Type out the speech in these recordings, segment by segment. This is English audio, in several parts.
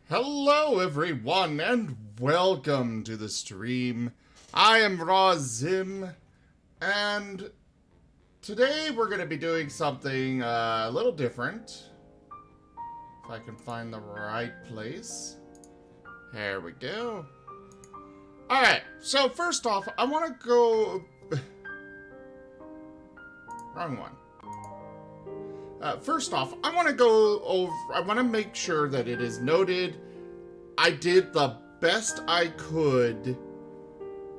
Hello everyone and welcome to the stream. I am Razim and today we're going to be doing something a little different. If I can find the right place. There we go. Alright, so first off, I want to go... Wrong one. First off, I want to go over, I want to make sure that it is noted I did the best I could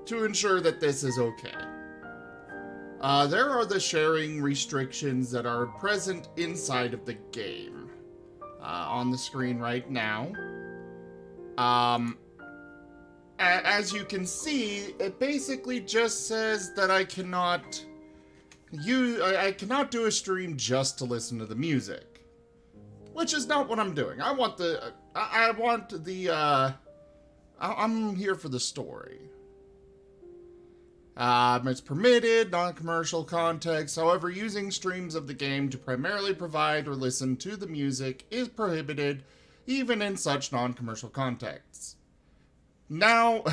to ensure that this is okay. There are the sharing restrictions that are present inside of the game, on the screen right now. As you can see, it basically just says that I cannot do a stream just to listen to the music, which is not what I'm doing. I'm here for the story. It's permitted, non-commercial context. However, using streams of the game to primarily provide or listen to the music is prohibited, even in such non-commercial contexts. Now,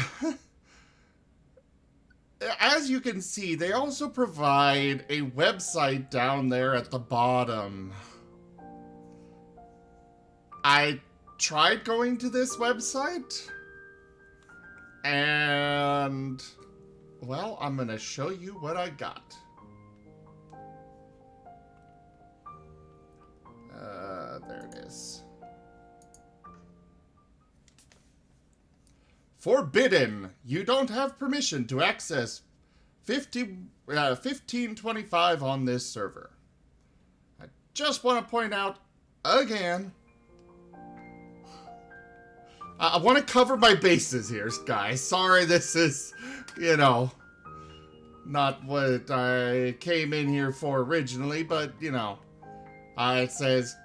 as you can see, they also provide a website down there at the bottom. I tried going to this website, and, well, I'm gonna show you what I got. There it is. Forbidden! You don't have permission to access 1525 on this server. I just want to point out, again, I want to cover my bases here, guys. Sorry, this is, not what I came in here for originally, but, it says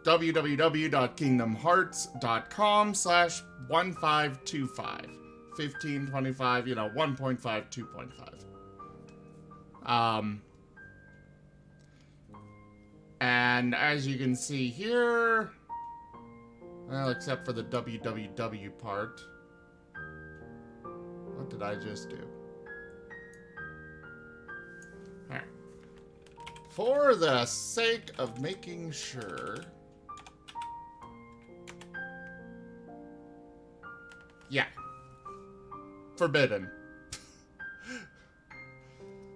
www.kingdomhearts.com/1525. 1525, 1.5, 2.5. And as you can see here, Well, except for the www part. What did I just do? Alright. For the sake of making sure... Yeah. Forbidden.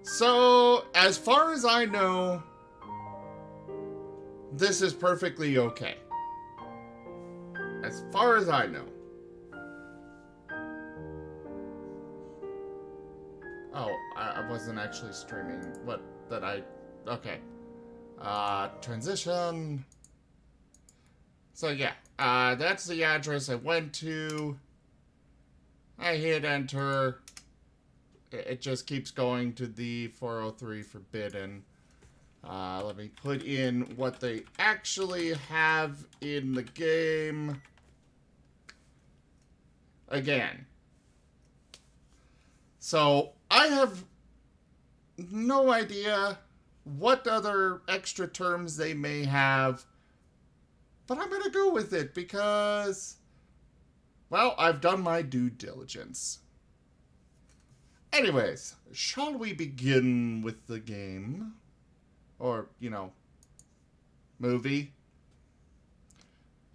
So, as far as I know, this is perfectly okay. As far as I know. Oh, I wasn't actually streaming. What did I... Okay. Transition. So yeah, that's the address I went to. I hit enter. It just keeps going to the 403 Forbidden. Let me put in what they actually have in the game. Again. So, I have no idea what other extra terms they may have, but I'm gonna go with it because, well, I've done my due diligence. Anyways, shall we begin with the game? Or, you know, movie?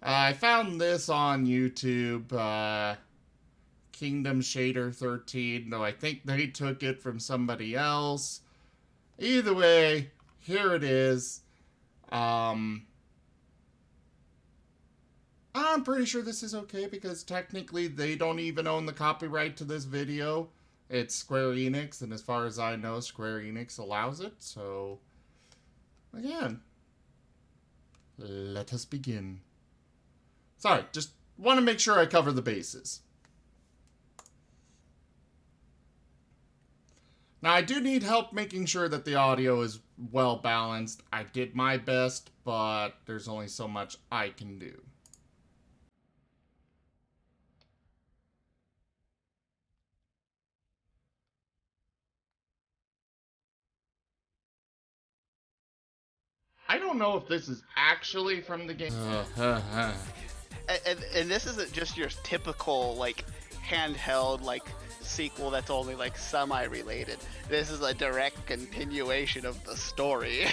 I found this on YouTube, Kingdom Shader 13, though I think they took it from somebody else. Either way, here it is. I'm pretty sure this is okay because technically they don't even own the copyright to this video. It's Square Enix, and as far as I know, Square Enix allows it, so... Again, let us begin. Sorry, just want to make sure I cover the bases. Now, I do need help making sure that the audio is well balanced. I did my best, but there's only so much I can do. I don't know if this is actually from the game. And this isn't just your typical, like, handheld, like, sequel that's only, like, semi-related. This is a direct continuation of the story.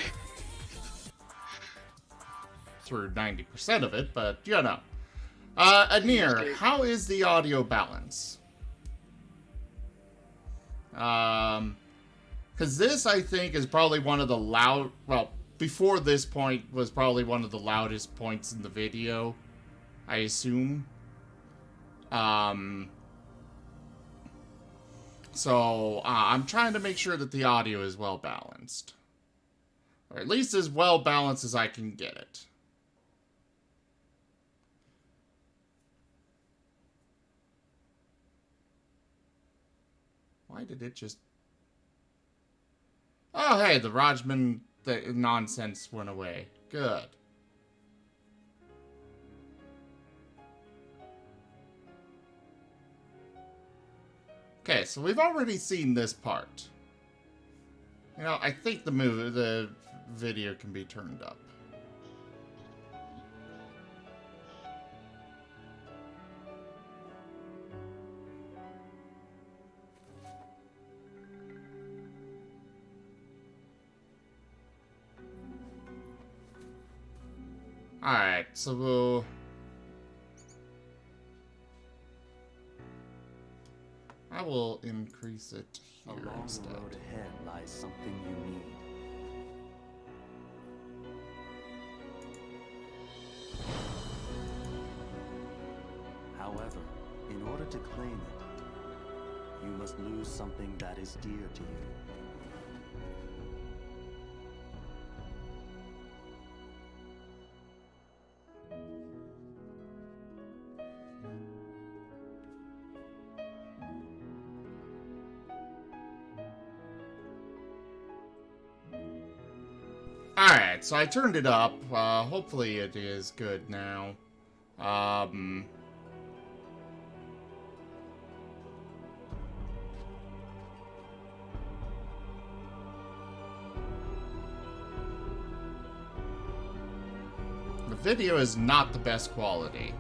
Through 90% of it, but, you know. Anir, how is the audio balance? Because this, I think, is probably one of the loud... Well, before this point was probably one of the loudest points in the video, I assume. So, I'm trying to make sure that the audio is well balanced. Or at least as well balanced as I can get it. Why did it just... Oh, hey, the Rajman nonsense went away. Good. Okay, so we've already seen this part. You know, I think the video can be turned up. Alright, so we'll... I will increase it here instead. Along the road ahead lies something you need. However, in order to claim it, you must lose something that is dear to you. Alright, so I turned it up. Hopefully it is good now. The video is not the best quality.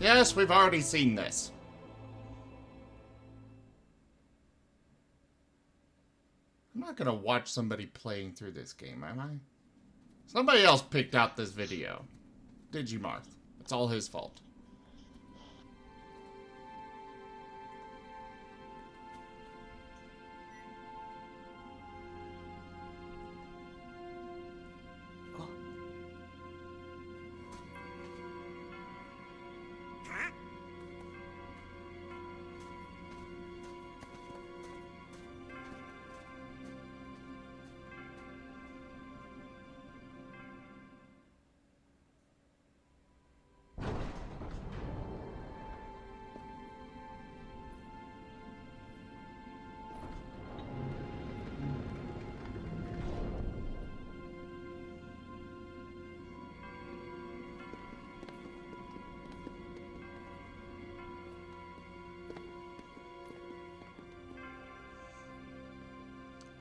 Yes, we've already seen this. I'm not gonna watch somebody playing through this game, am I? Somebody else picked out this video. Digimarth. It's all his fault.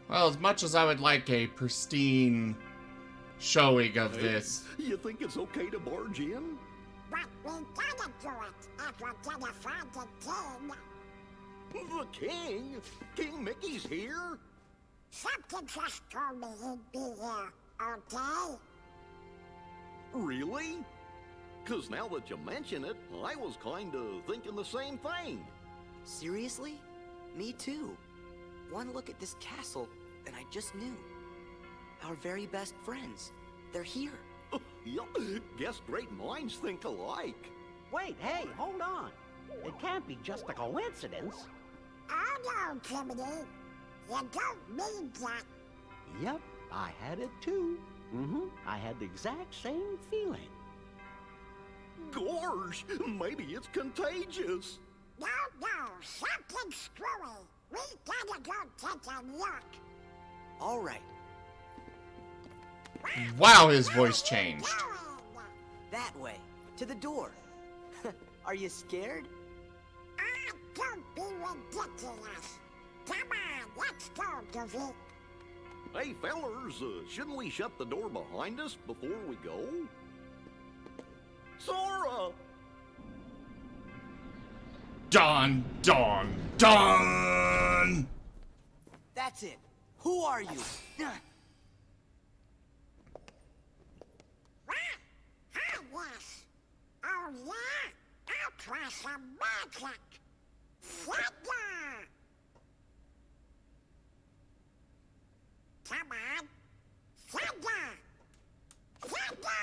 Well, as much as I would like a pristine showing of this. You think it's okay to barge in? But we gotta do it if we're gonna find the king. The king? King Mickey's here? Something just told me he'd be here, okay? Really? 'Cause now that you mention it, I was kinda thinking the same thing. Seriously? Me too. One look at this castle, and I just knew. Our very best friends. They're here. Yup, guess great minds think alike. Wait, hey, hold on. It can't be just a coincidence. Oh no, Timothy. You don't mean that. Yep, I had it too. I had the exact same feeling. Gorge, maybe it's contagious. No, something's screwy. We gotta go take a look. All right, Wow, his voice changed. that way. To the door. Are you scared? Ah, don't be ridiculous. Come on, let's go, Goofy. Hey, fellers, shouldn't we shut the door behind us before we go? Sora! Dun, dun, dun! That's it. Who are you? What? Hi, yes. Oh, yeah? I'll try some magic. Thunder! Come on. Thunder! Thunder!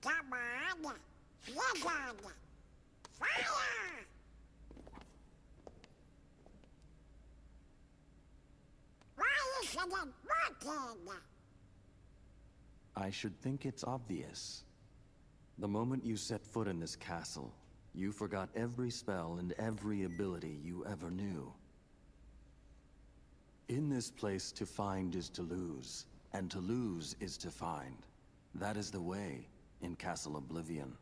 Come on. Blizzard! Fire! Why isn't it working? I should think it's obvious. The moment you set foot in this castle, you forgot every spell and every ability you ever knew. In this place, to find is to lose, and to lose is to find. That is the way in Castle Oblivion.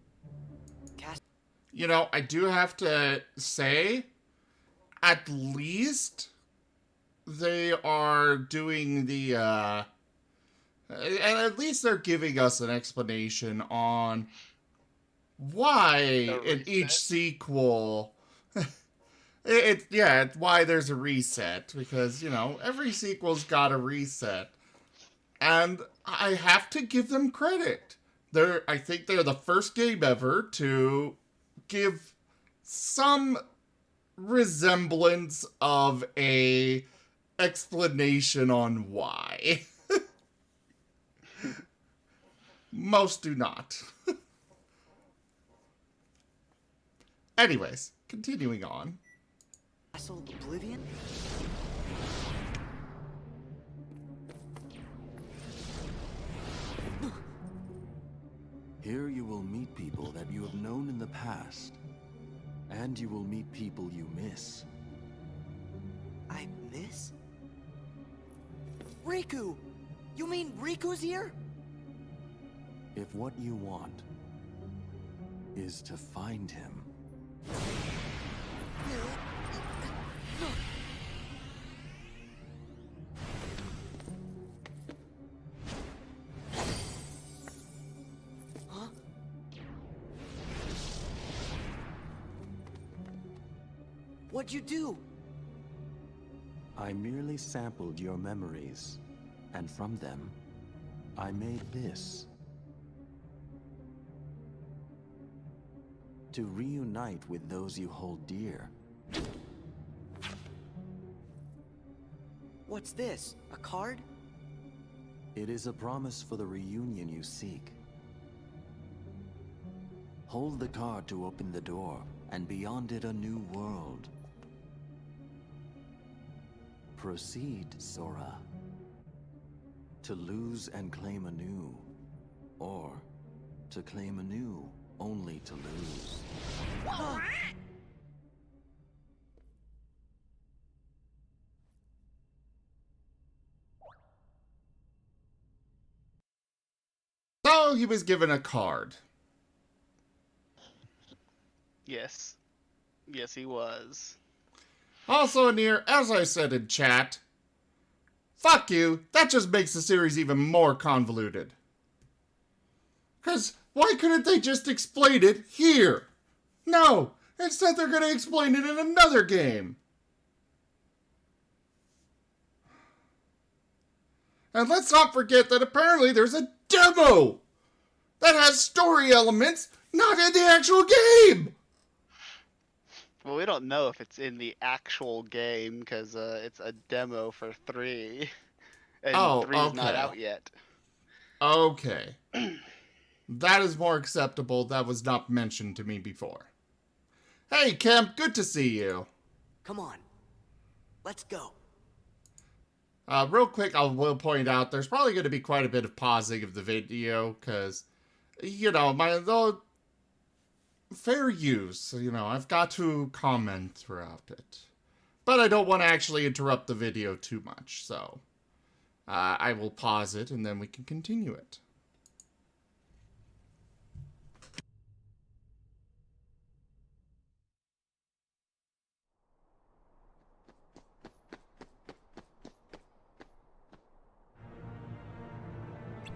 You know, I do have to say, at least they are doing the, and at least they're giving us an explanation on why in each sequel, why there's a reset, because, you know, every sequel's got a reset, and I have to give them credit. I think they're the first game ever to give some resemblance of a explanation on why. Most do not. Anyways, continuing on. Castle Oblivion? Here you will meet people that you have known in the past. And you will meet people you miss. I miss? Riku! You mean Riku's here? If what you want is to find him, What'd you do? I merely sampled your memories, and from them, I made this. To reunite with those you hold dear. What's this? A card? It is a promise for the reunion you seek. Hold the card to open the door, and beyond it a new world. Proceed, Sora. To lose and claim anew, or to claim anew only to lose. So he was given a card. Yes. Yes, he was. Also, Anir, as I said in chat, fuck you, that just makes the series even more convoluted. Because why couldn't they just explain it here? No, instead they're going to explain it in another game. And let's not forget that apparently there's a demo that has story elements not in the actual game. Well, we don't know if it's in the actual game because it's a demo for 3. And 3's not okay. out yet. Okay. That is more acceptable. That was not mentioned to me before. Hey, Kemp, good to see you. Come on. Let's go. Real quick, I will point out there's probably going to be quite a bit of pausing of the video because, you know, fair use, you know, I've got to comment throughout it. But I don't want to actually interrupt the video too much, so I will pause it and then we can continue it.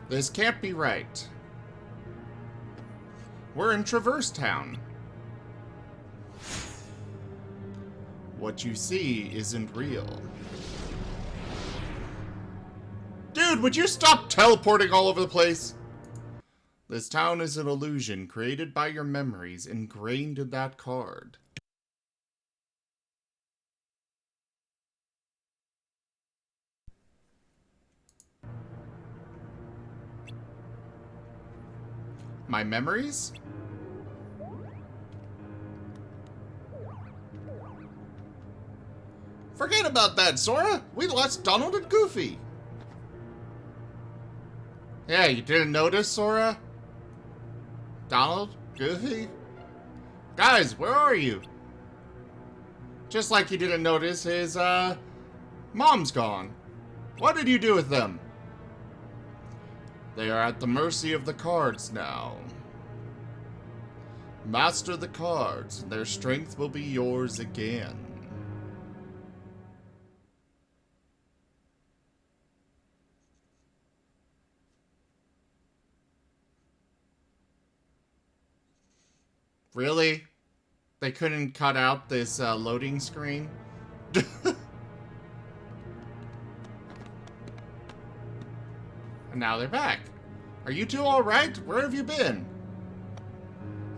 This can't be right. We're in Traverse Town. What you see isn't real. Dude, would you stop teleporting all over the place? This town is an illusion created by your memories ingrained in that card. My memories? Forget about that, Sora! We lost Donald and Goofy! Yeah, you didn't notice, Sora? Donald? Goofy? Guys, where are you? Just like you didn't notice his, mom's gone. What did you do with them? They are at the mercy of the cards now. Master the cards, and their strength will be yours again. Really? They couldn't cut out this loading screen? And now they're back. Are you two alright? Where have you been?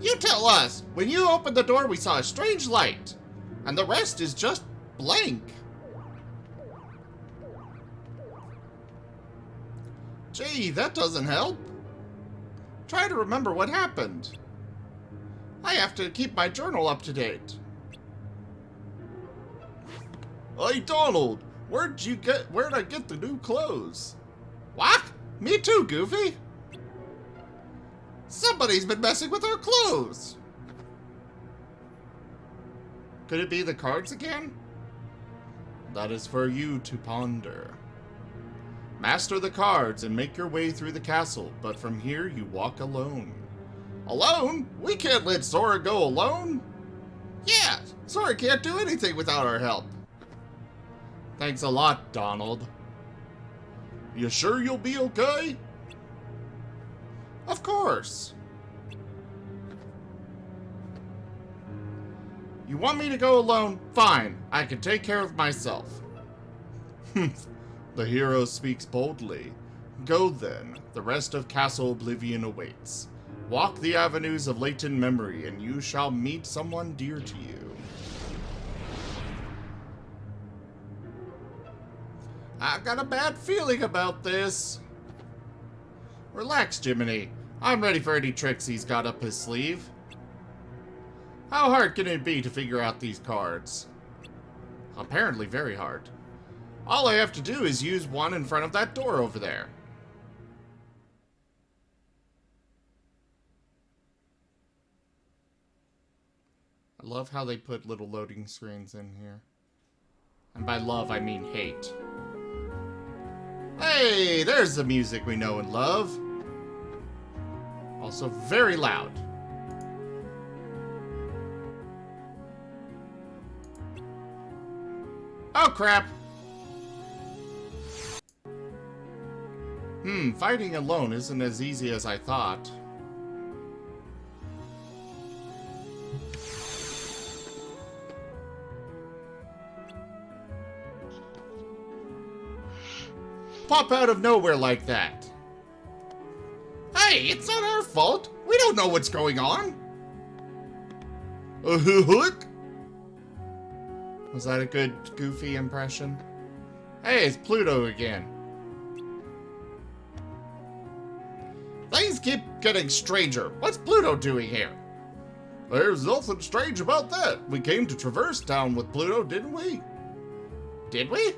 You tell us! When you opened the door, we saw a strange light. And the rest is just blank. Gee, that doesn't help. Try to remember what happened. I have to keep my journal up to date. Hey, Donald! Where'd I get the new clothes? What? Me too, Goofy. Somebody's been messing with our clothes. Could it be the cards again? That is for you to ponder. Master the cards and make your way through the castle, but from here you walk alone. Alone? We can't let Sora go alone. Yeah, Sora can't do anything without our help. Thanks a lot, Donald. You sure you'll be okay? Of course. You want me to go alone? Fine, I can take care of myself. The hero speaks boldly. Go then, the rest of Castle Oblivion awaits. Walk the avenues of latent memory, and you shall meet someone dear to you. I got a bad feeling about this. Relax, Jiminy. I'm ready for any tricks he's got up his sleeve. How hard can it be to figure out these cards? Apparently very hard. All I have to do is use one in front of that door over there. I love how they put little loading screens in here. And by love, I mean hate. Hey, there's the music we know and love. Also very loud. Oh, crap. Fighting alone isn't as easy as I thought. Pop out of nowhere like that. Hey, it's not our fault. We don't know what's going on. Hook? Was that a good Goofy impression? Hey, it's Pluto again. Things keep getting stranger. What's Pluto doing here? There's nothing strange about that. We came to Traverse Town with Pluto, didn't we? Did we?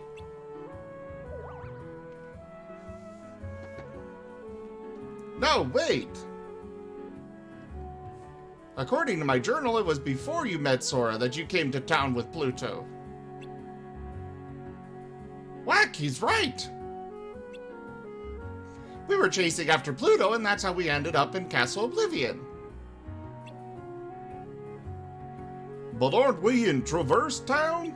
No, wait. According to my journal, it was before you met Sora that you came to town with Pluto. Whack, he's right. We were chasing after Pluto, and that's how we ended up in Castle Oblivion. But aren't we in Traverse Town?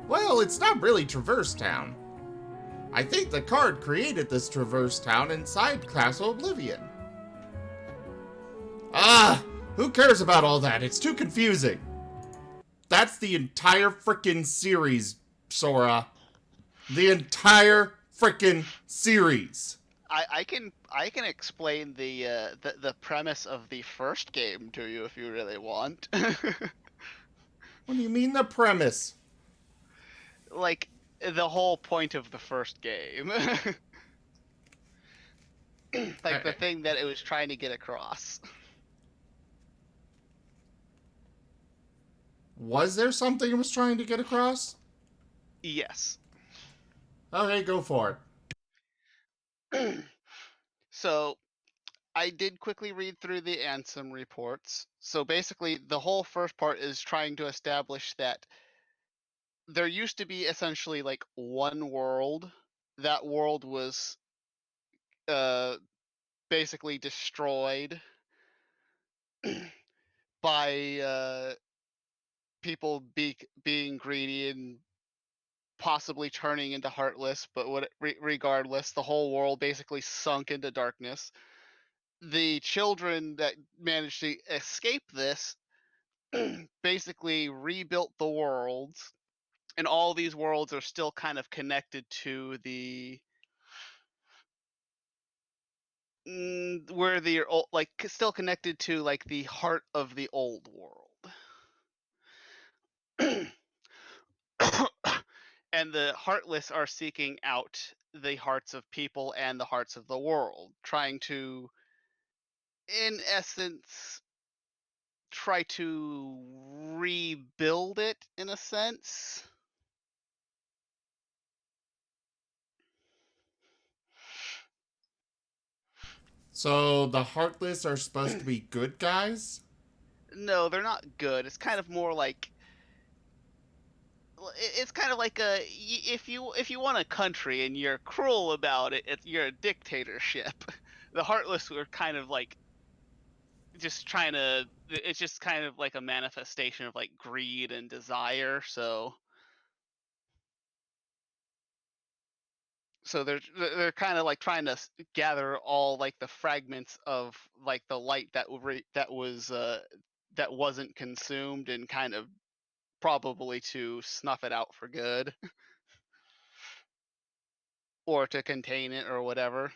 Well, it's not really Traverse Town. I think the card created this Traverse Town inside Castle Oblivion. Who cares about all that? It's too confusing. That's the entire frickin' series, Sora. The entire frickin' series. I can explain the premise of the first game to you if you really want. What do you mean the premise? Like the whole point of the first game. Like the thing that it was trying to get across. Was there something it was trying to get across? Yes. Okay, go for it. So, I did quickly read through the Ansem reports. So basically, the whole first part is trying to establish that there used to be essentially like one world. That world was basically destroyed by people being greedy and possibly turning into Heartless, but regardless, the whole world basically sunk into darkness. The children that managed to escape this basically rebuilt the worlds, and all these worlds are still kind of connected to the where the like still connected to like the heart of the old world. And the Heartless are seeking out the hearts of people and the hearts of the world, trying to, in essence, try to rebuild it in a sense. So the Heartless are supposed to be good guys? No, they're not good. It's kind of more like it's kind of like if you want a country and you're cruel about it, you're a dictatorship. The Heartless were kind of like just trying to. It's just kind of like a manifestation of like greed and desire. So they're kind of like trying to gather all like the fragments of like the light that was that wasn't consumed, and kind of probably to snuff it out for good or to contain it or whatever.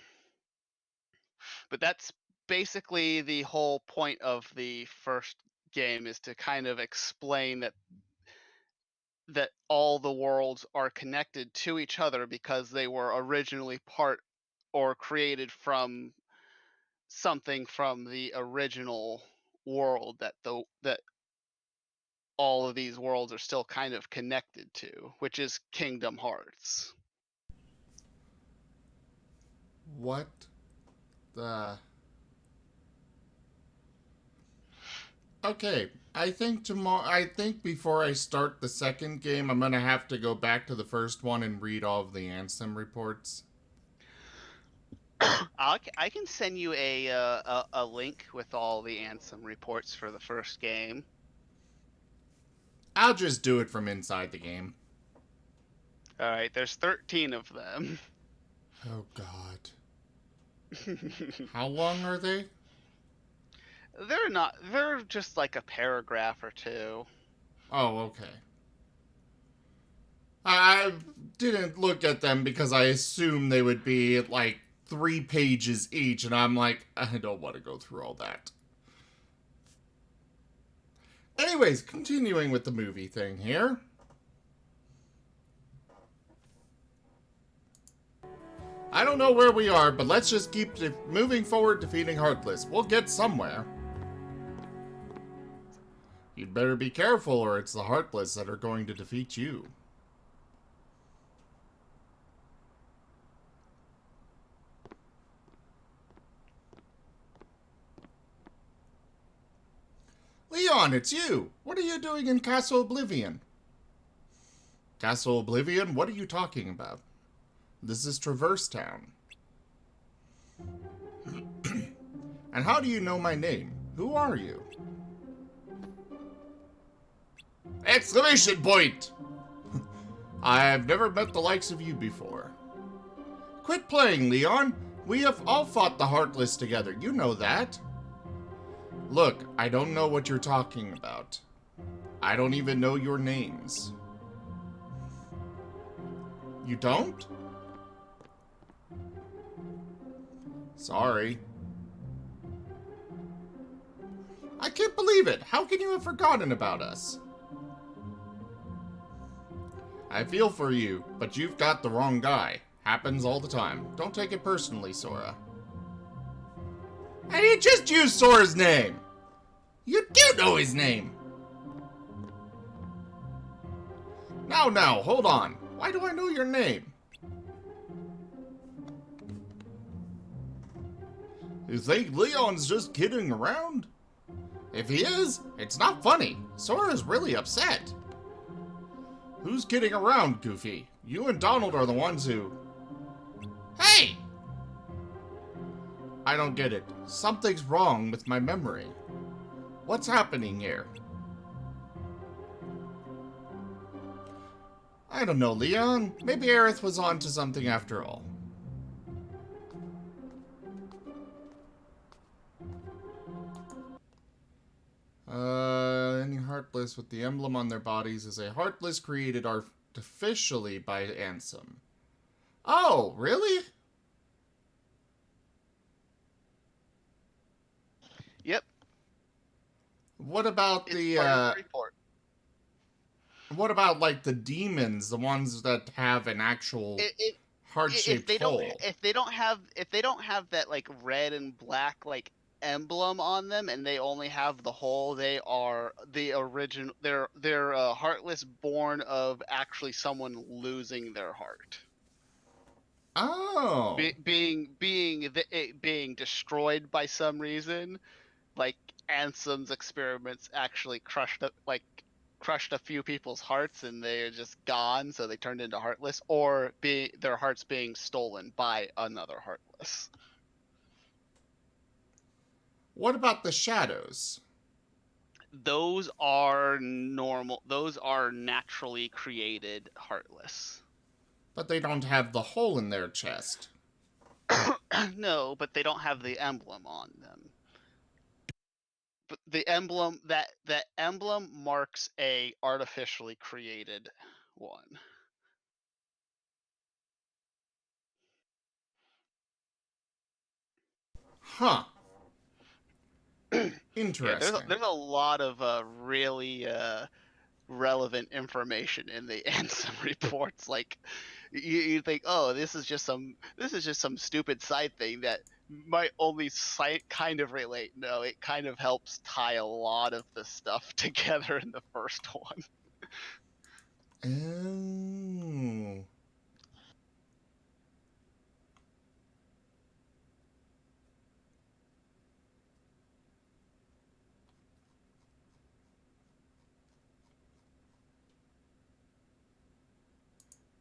But that's basically the whole point of the first game, is to kind of explain that all the worlds are connected to each other because they were originally part or created from something from the original world, that all of these worlds are still kind of connected to, which is Kingdom Hearts. What the... Okay, I think before I start the second game, I'm gonna have to go back to the first one and read all of the Ansem reports. I can send you a link with all the Ansem reports for the first game. I'll just do it from inside the game. All right, there's 13 of them. Oh, God. How long are they? They're just like a paragraph or two. Oh, okay. I didn't look at them because I assumed they would be like 3 pages each, and I'm like, I don't want to go through all that. Anyways, continuing with the movie thing here. I don't know where we are, but let's just keep moving forward, defeating Heartless. We'll get somewhere. You'd better be careful, or it's the Heartless that are going to defeat you. Leon, it's you! What are you doing in Castle Oblivion? Castle Oblivion? What are you talking about? This is Traverse Town. And how do you know my name? Who are you? Exclamation point! I've never met the likes of you before. Quit playing, Leon. We have all fought the Heartless together. You know that. Look, I don't know what you're talking about. I don't even know your names. You don't? Sorry. I can't believe it. How can you have forgotten about us? I feel for you, but you've got the wrong guy. Happens all the time. Don't take it personally, Sora. And you just used Sora's name! You do know his name! Now, hold on. Why do I know your name? You think Leon's just kidding around? If he is, it's not funny. Sora's really upset. Who's kidding around, Goofy? You and Donald are the ones who... Hey! I don't get it. Something's wrong with my memory. What's happening here? I don't know, Leon. Maybe Aerith was onto something after all. Any Heartless with the emblem on their bodies is a Heartless created artificially by Ansem. Oh, really? Yep. What about It's the, part of the report. what about, like, the demons, the ones that have an actual heart-shaped hole? If they don't have that like red and black like emblem on them, and they only have the hole, they are the original. They're Heartless born of actually someone losing their heart. Oh. Being destroyed by some reason, like Ansem's experiments actually crushed a few people's hearts, and they're just gone, so they turned into Heartless, or their hearts being stolen by another Heartless. What about the shadows? Those are normal. Those are naturally created Heartless. But they don't have the hole in their chest. No, but they don't have the emblem on them. But the emblem marks a artificially created one. Huh. Yeah, Interesting. there's a lot of really relevant information in the Ansem reports. Like you think, oh, this is just some stupid side thing that might only kind of relate. No, it kind of helps tie a lot of the stuff together in the first one. Oh.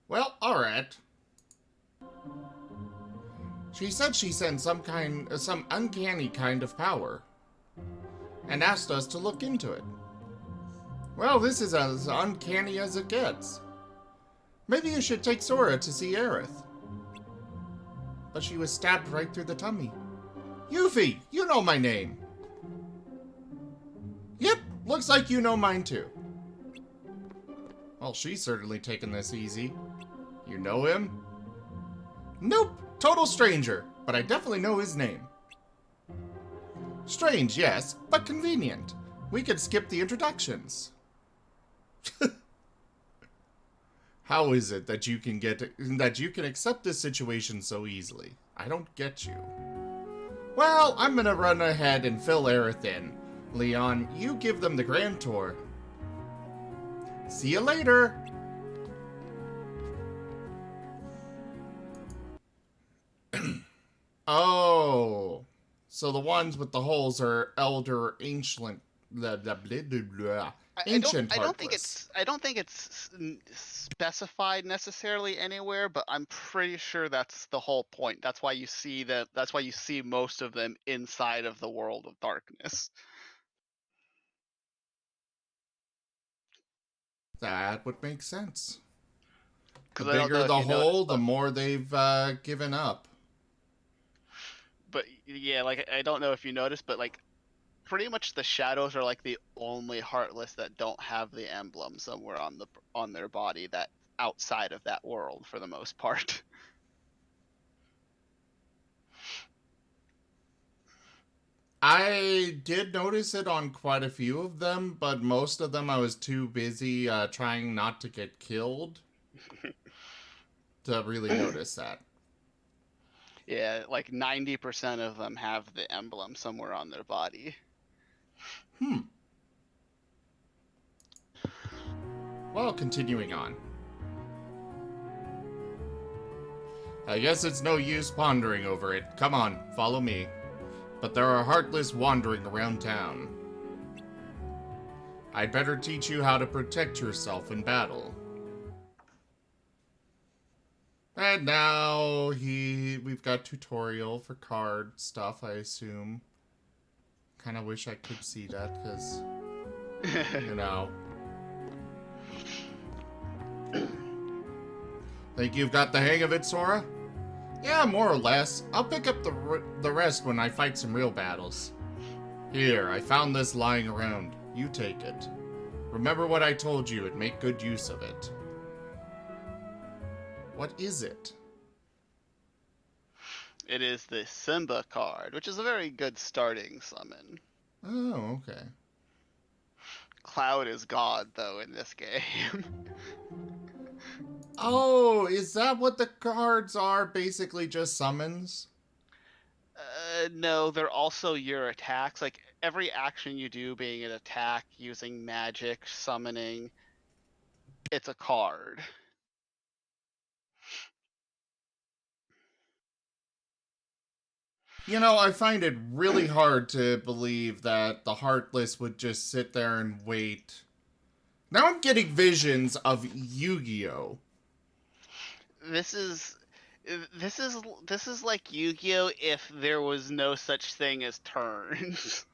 Well, alright. She said she sent some uncanny kind of power, and asked us to look into it. Well, this is as uncanny as it gets. Maybe you should take Sora to see Aerith. But she was stabbed right through the tummy. Yuffie, you know my name. Yep, looks like you know mine too. Well, she's certainly taking this easy. You know him? Nope, total stranger, but I definitely know his name. Strange, yes, but convenient. We could skip the introductions. How is it that you can accept this situation so easily? I don't get you. Well, I'm gonna run ahead and fill Aerith in. Leon, you give them the grand tour. See you later! Oh, so the ones with the holes are elder ancient, ancient Heartless. I don't think it's specified necessarily anywhere, but I'm pretty sure that's the whole point. That's why you see that's why you see most of them inside of the world of darkness. That would make sense. The 'Cause I don't know bigger if the you noticed, hole, the more they've given up. but yeah, like I don't know if you noticed, but like pretty much the shadows are like the only heartless that don't have the emblem somewhere on their body that outside of that world for the most part. I did notice it on quite a few of them, but most of them I was too busy trying not to get killed to really notice that. Yeah, like 90% of them have the emblem somewhere on their body. Well, continuing on. I guess it's no use pondering over it. Come on, follow me. But there are Heartless wandering around town. I'd better teach you how to protect yourself in battle. And now we've got tutorial for card stuff, I assume. Kinda wish I could see that, because, you know. Think you've got the hang of it, Sora? Yeah, more or less. I'll pick up the rest when I fight some real battles. Here, I found this lying around. You take it. Remember what I told you and make good use of it. What is it? It is the Simba card, which is a very good starting summon. Oh, okay. Cloud is God, though, in this game. Oh, is that what the cards are? Basically just summons? No, they're also your attacks. Like, every action you do being an attack, using magic, summoning, it's a card. You know, I find it really hard to believe that the Heartless would just sit there and wait. Now I'm getting visions of Yu-Gi-Oh! This is like Yu-Gi-Oh! If there was no such thing as turns.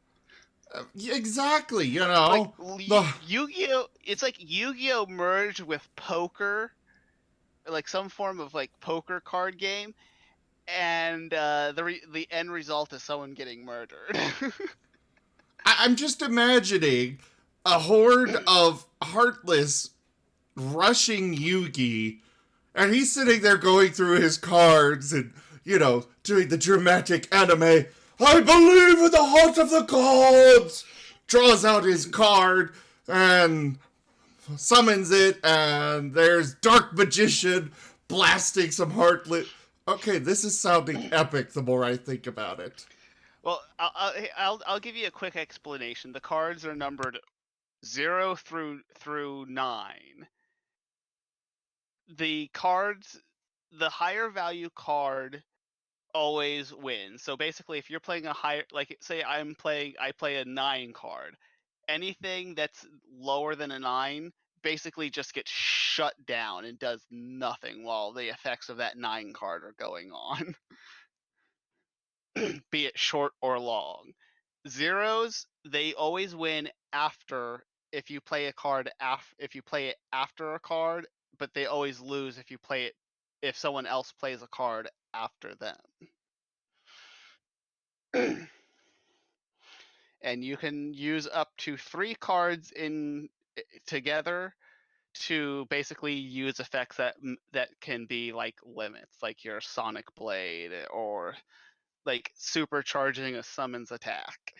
Exactly, you know. Like Yu-Gi-Oh! It's like Yu-Gi-Oh! Merged with poker, like some form of like poker card game, and the end result is someone getting murdered. I'm just imagining a horde of Heartless rushing Yugi, and he's sitting there going through his cards and, doing the dramatic anime. I believe in the heart of the gods! Draws out his card and summons it, and there's Dark Magician blasting some Heartless. Okay, this is sounding epic the more I think about it. Well, I'll give you a quick explanation. The cards are numbered 0 through 9. The higher value card always wins. So basically, if you're playing a higher, like say I play a 9 card. Anything that's lower than a 9 basically just gets shut down and does nothing while the effects of that 9 card are going on. Be it short or long. Zeros, they always win after if you play a card if you play it after a card, but they always lose if someone else plays a card after them. And you can use up to 3 cards together to basically use effects that can be like limits, like your Sonic Blade or like supercharging a summon's attack.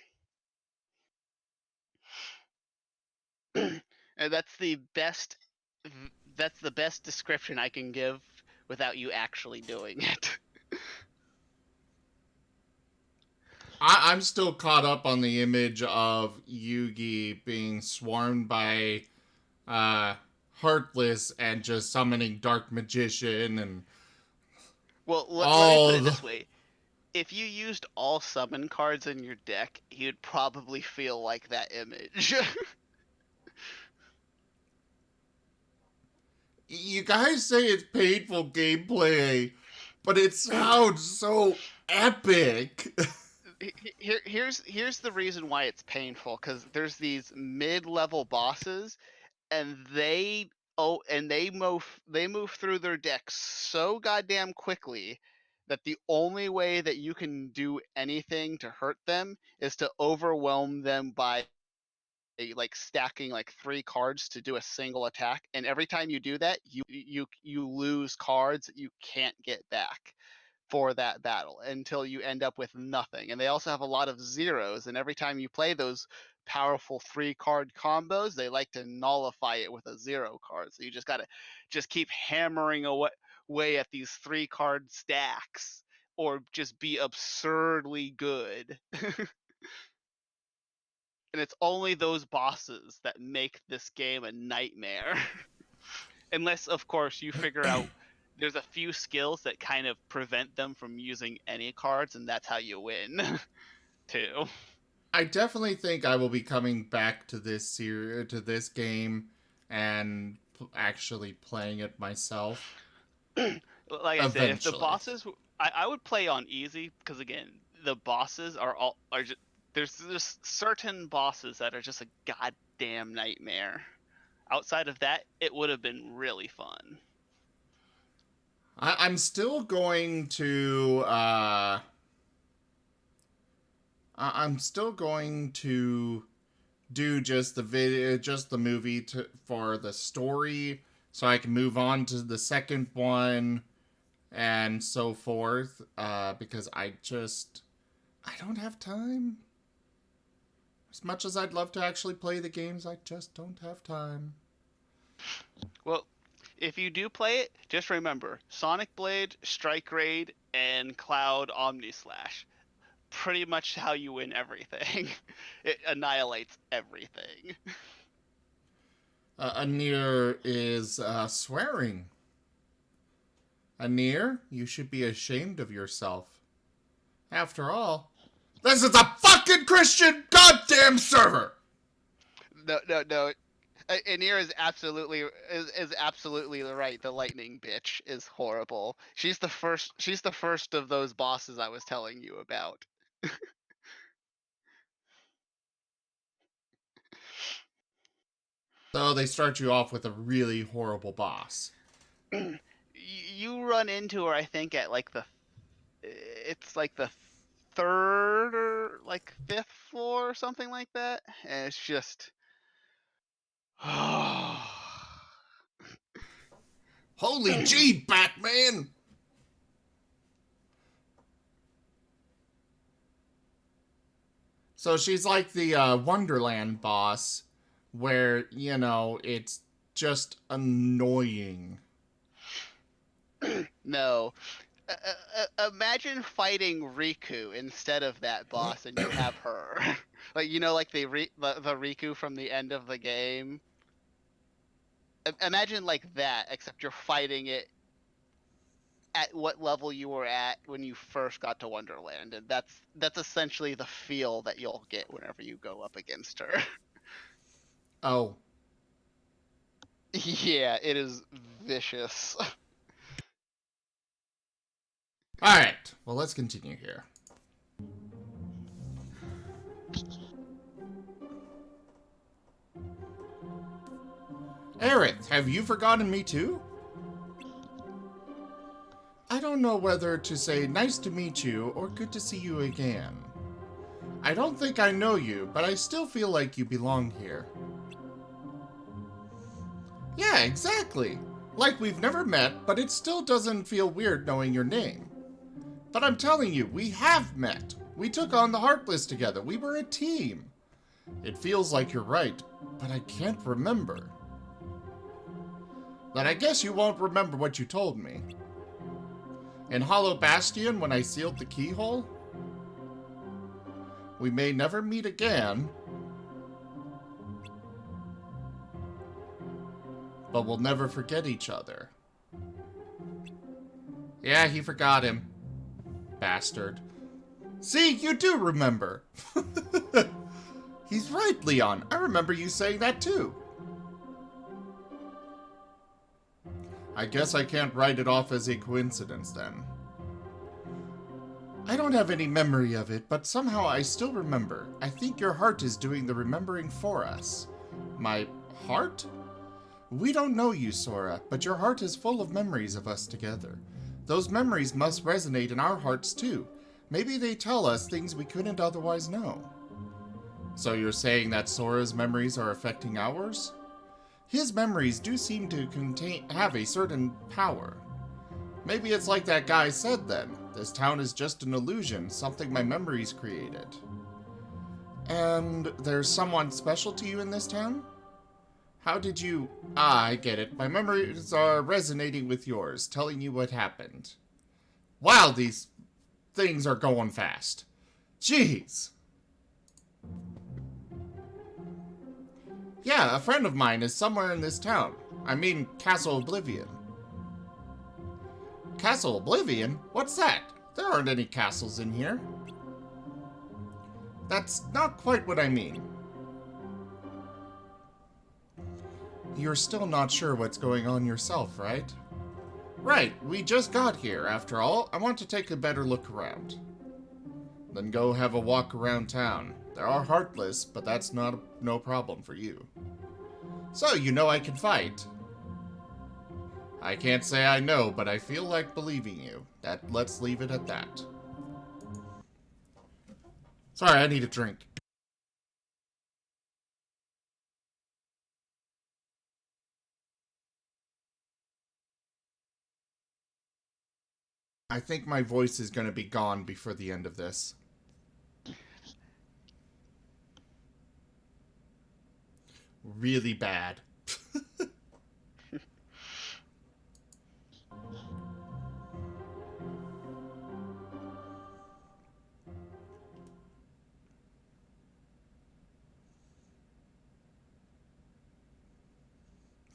And that's the best description I can give without you actually doing it. I'm still caught up on the image of Yugi being swarmed by Heartless and just summoning Dark Magician and Well, let me put it this way. If you used all summon cards in your deck, you'd probably feel like that image. You guys say it's painful gameplay, but it sounds so epic. Here's the reason why it's painful, because there's these mid-level bosses, and they move through their decks so goddamn quickly that the only way that you can do anything to hurt them is to overwhelm them by like stacking like 3 cards to do a single attack, and every time you do that, you lose cards that you can't get back for that battle until you end up with nothing. And they also have a lot of zeros, and every time you play those powerful 3-card combos, they like to nullify it with a 0 card. So you just gotta keep hammering away at these 3-card stacks, or just be absurdly good. And it's only those bosses that make this game a nightmare. Unless, of course, you figure out there's a few skills that kind of prevent them from using any cards, and that's how you win, too. I definitely think I will be coming back to this game and actually playing it myself. Like I said, if the bosses, I would play on easy, because again, the bosses are just, there's just certain bosses that are just a goddamn nightmare. Outside of that, it would have been really fun. I'm still going to I'm still going to do just the movie for the story, so I can move on to the second one and so forth, because I don't have time. As much as I'd love to actually play the games, I just don't have time. Well, if you do play it, just remember Sonic Blade, Strike Raid, and Cloud Omnislash. Pretty much how you win everything. It annihilates everything. Anir is swearing. Anir, you should be ashamed of yourself. After all, this is a fucking Christian goddamn server! No. Anir is absolutely right. The lightning bitch is horrible. She's the first of those bosses I was telling you about. So they start you off with a really horrible boss. You run into her, I think, at like the third or like fifth floor or something like that, and it's just Holy gee, Batman! So she's like the Wonderland boss, where, you know, it's just annoying. no. Imagine fighting Riku instead of that boss, and you have her. Like, you know, like the Riku from the end of the game. Imagine like that, except you're fighting it at what level you were at when you first got to Wonderland, and that's essentially the feel that you'll get whenever you go up against her. Oh. Yeah, it is vicious. Alright, well, let's continue here. Aerith, have you forgotten me too? I don't know whether to say nice to meet you or good to see you again. I don't think I know you, but I still feel like you belong here. Yeah, exactly. Like we've never met, but it still doesn't feel weird knowing your name. But I'm telling you, we have met. We took on the Heartless together. We were a team. It feels like you're right, but I can't remember. Then I guess you won't remember what you told me. In Hollow Bastion, when I sealed the keyhole? We may never meet again, but we'll never forget each other. Yeah, he forgot him. Bastard. See, you do remember. He's right, Leon. I remember you saying that too. I guess I can't write it off as a coincidence then. I don't have any memory of it, but somehow I still remember. I think your heart is doing the remembering for us. My heart? We don't know you, Sora, but your heart is full of memories of us together. Those memories must resonate in our hearts too. Maybe they tell us things we couldn't otherwise know. So you're saying that Sora's memories are affecting ours? His memories do seem to have a certain power. Maybe it's like that guy said then. This town is just an illusion, something my memories created. And there's someone special to you in this town? How did you... Ah, I get it. My memories are resonating with yours, telling you what happened. Wow, these things are going fast. Jeez. Yeah, a friend of mine is somewhere in this town. I mean, Castle Oblivion. Castle Oblivion? What's that? There aren't any castles in here. That's not quite what I mean. You're still not sure what's going on yourself, right? Right, we just got here, after all. I want to take a better look around. Then go have a walk around town. There are Heartless, but that's no problem for you. So, you know I can fight. I can't say I know, but I feel like believing you. Let's leave it at that. Sorry, I need a drink. I think my voice is going to be gone before the end of this. Really bad.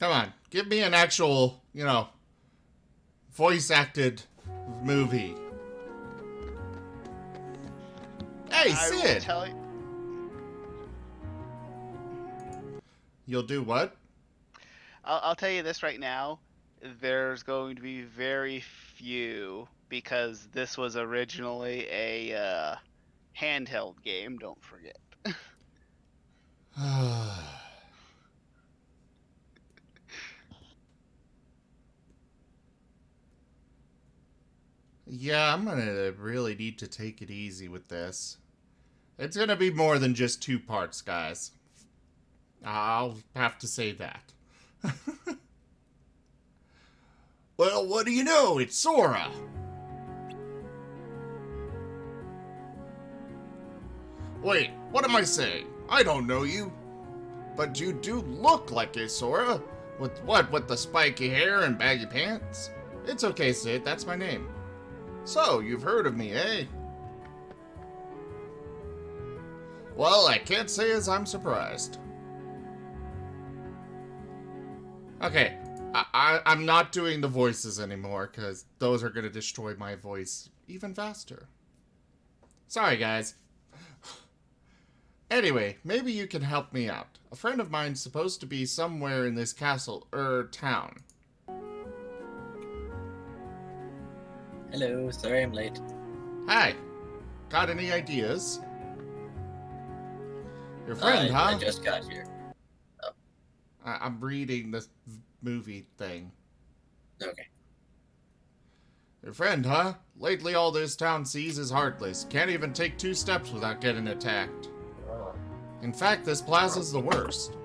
Come on, give me an actual, you know, voice-acted movie. Hey, I will Sid! tell you, You'll do what? I'll tell you this right now. There's going to be very few, because this was originally a handheld game, don't forget. Yeah, I'm gonna really need to take it easy with this. It's gonna be more than just 2 parts, guys. I'll have to say that. Well, what do you know? It's Sora! Wait, what am I saying? I don't know you. But you do look like a Sora. With the spiky hair and baggy pants? It's okay, Sid, that's my name. So, you've heard of me, eh? Well, I can't say as I'm surprised. Okay, I'm not doing the voices anymore, because those are going to destroy my voice even faster. Sorry, guys. Anyway, maybe you can help me out. A friend of mine's supposed to be somewhere in this castle, town. Hello, sorry I'm late. Hi. Got any ideas? Your friend, huh? I just got here. I'm reading this movie thing. Okay. Your friend, huh? Lately all this town sees is heartless. Can't even take 2 steps without getting attacked. In fact, this plaza's the worst.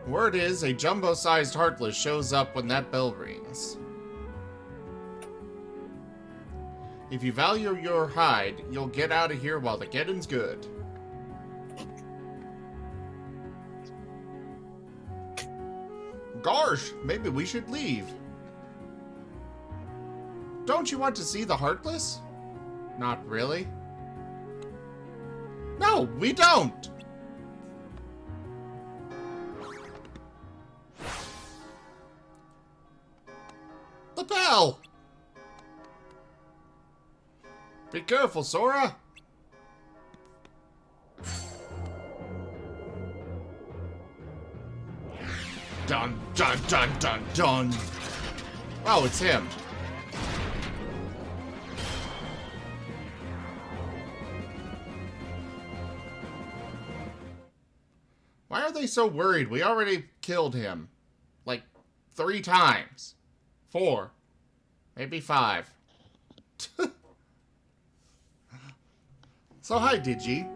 Word is, a jumbo-sized heartless shows up when that bell rings. If you value your hide, you'll get out of here while the getting's good. Gosh, maybe we should leave. Don't you want to see the Heartless? Not really. No, we don't! The bell! Be careful, Sora! Dun, dun, dun, dun, dun! Oh, it's him. Why are they so worried? We already killed him. Like, 3 times. 4. Maybe 5. So hi, Digi.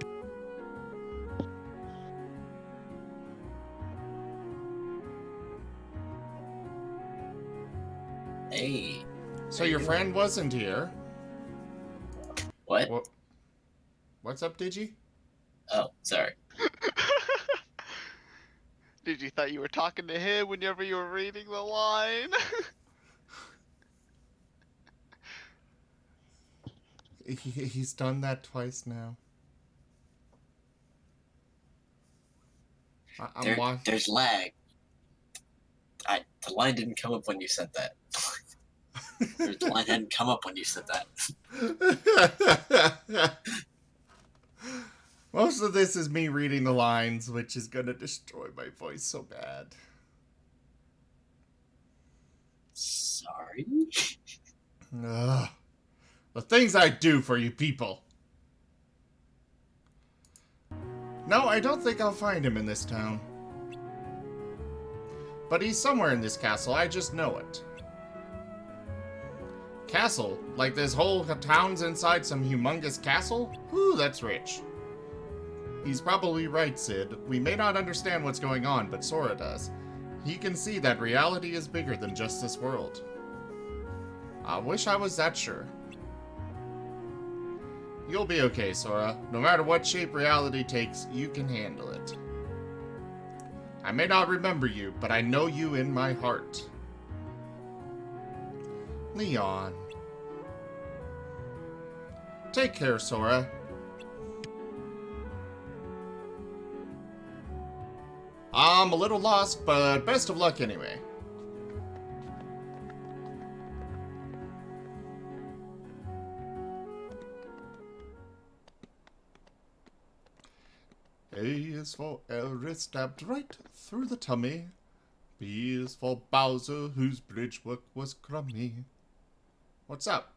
Hey. So your friend wasn't here. What? What's up, Digi? Oh, sorry. Did you thought you were talking to him whenever you were reading the line? He's done that twice now. There's lag. The line didn't come up when you said that. The line hadn't come up when you said that. Most of this is me reading the lines, which is gonna destroy my voice so bad. Sorry? Ugh. The things I do for you people. No, I don't think I'll find him in this town. But he's somewhere in this castle, I just know it. Castle? Like this whole town's inside some humongous castle? Whew, that's rich. He's probably right, Sid. We may not understand what's going on, but Sora does. He can see that reality is bigger than just this world. I wish I was that sure. You'll be okay, Sora. No matter what shape reality takes, you can handle it. I may not remember you, but I know you in my heart. Leon. Take care, Sora. I'm a little lost, but best of luck anyway. A is for Elris, stabbed right through the tummy. B is for Bowser, whose bridge work was crummy. What's up?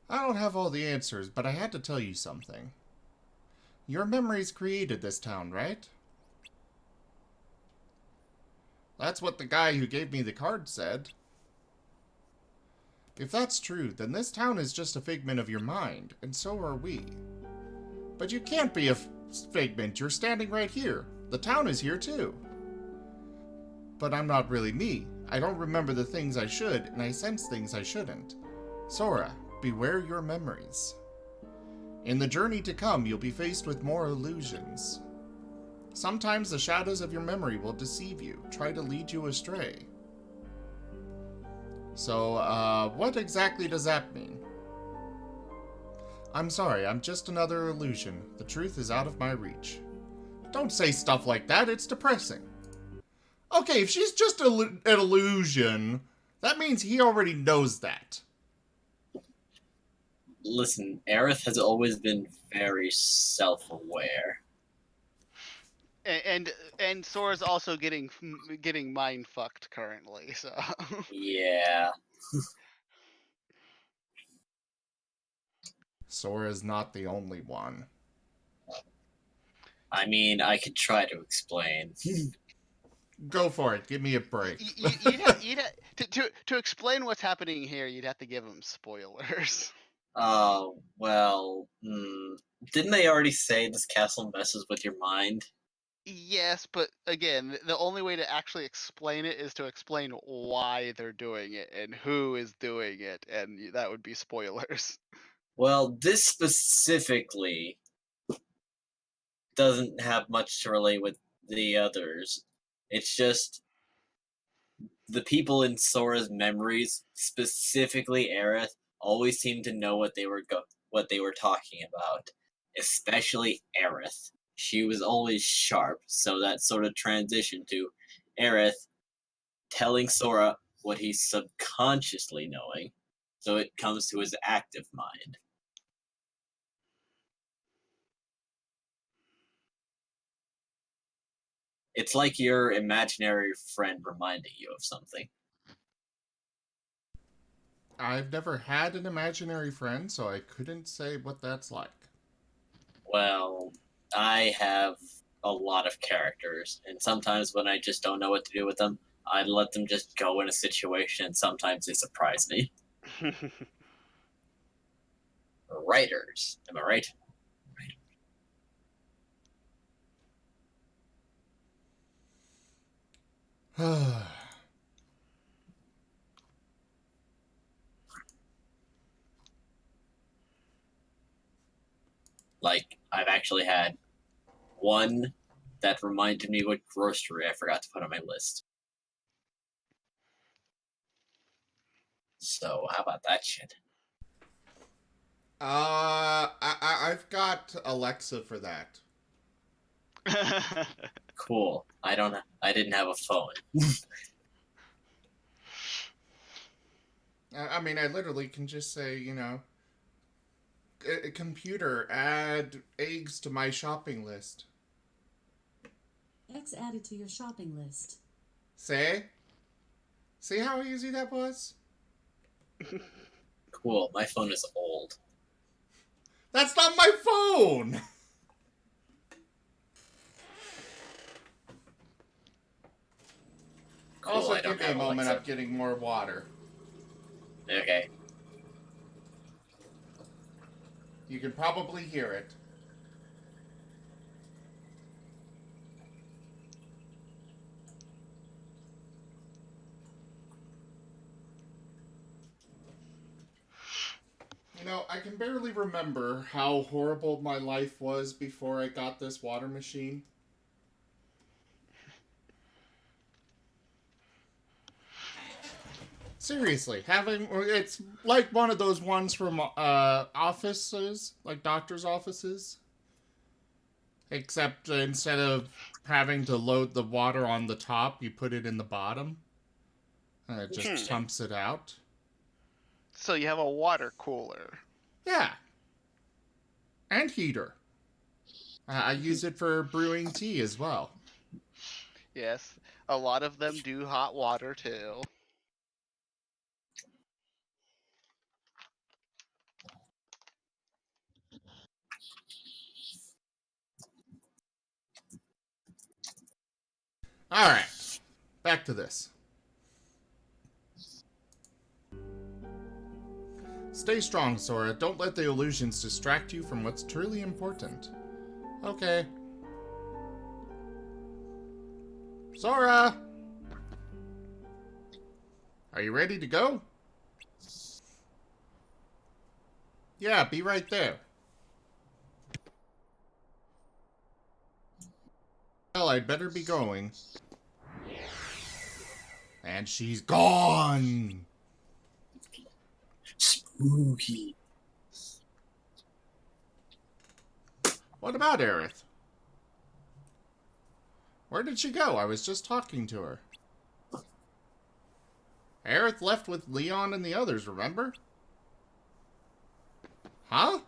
I don't have all the answers, but I had to tell you something. Your memories created this town, right? That's what the guy who gave me the card said. If that's true, then this town is just a figment of your mind, and so are we. But you can't be a figment, you're standing right here. The town is here too. But I'm not really me. I don't remember the things I should, and I sense things I shouldn't. Sora, beware your memories. In the journey to come, you'll be faced with more illusions. Sometimes the shadows of your memory will deceive you, try to lead you astray. So, what exactly does that mean? I'm sorry, I'm just another illusion. The truth is out of my reach. Don't say stuff like that, it's depressing. Okay, if she's just an illusion, that means he already knows that. Listen, Aerith has always been very self-aware. And Sora's also getting mind fucked currently, so. Yeah. Sora's not the only one. I mean, I could try to explain. Go for it, give me a break. To explain what's happening here, you'd have to give him spoilers. Oh, well, didn't they already say this castle messes with your mind? Yes, but again, the only way to actually explain it is to explain why they're doing it and who is doing it, and that would be spoilers. Well, this specifically doesn't have much to relate with the others. It's just the people in Sora's memories, specifically Aerith, always seemed to know what they were talking about. Especially Aerith. She was always sharp, so that sort of transition to Aerith telling Sora what he's subconsciously knowing, so it comes to his active mind. It's like your imaginary friend reminding you of something. I've never had an imaginary friend, so I couldn't say what that's like. Well, I have a lot of characters, and sometimes when I just don't know what to do with them, I let them just go in a situation, and sometimes they surprise me. Writers, am I right? Like, I've actually had one that reminded me what grocery I forgot to put on my list. So, how about that shit? I've got Alexa for that. Cool. I didn't have a phone. I mean, I literally can just say, you know, computer, add eggs to my shopping list. X added to your shopping list. Say? See how easy that was? Cool. My phone is old. That's not my phone! Cool, Also, I don't give me a have moment, Alexa. I'm getting more water. Okay. You can probably hear it. You know, I can barely remember how horrible my life was before I got this water machine. Seriously, it's like one of those ones from offices, like doctor's offices. Except instead of having to load the water on the top, you put it in the bottom. And it just pumps it out. So you have a water cooler. Yeah. And heater. I use it for brewing tea as well. Yes, a lot of them do hot water too. Alright. Back to this. Stay strong, Sora. Don't let the illusions distract you from what's truly important. Okay. Sora! Are you ready to go? Yeah, be right there. Well, I'd better be going. And she's gone! Spooky. What about Aerith? Where did she go? I was just talking to her. Aerith left with Leon and the others, remember? Huh?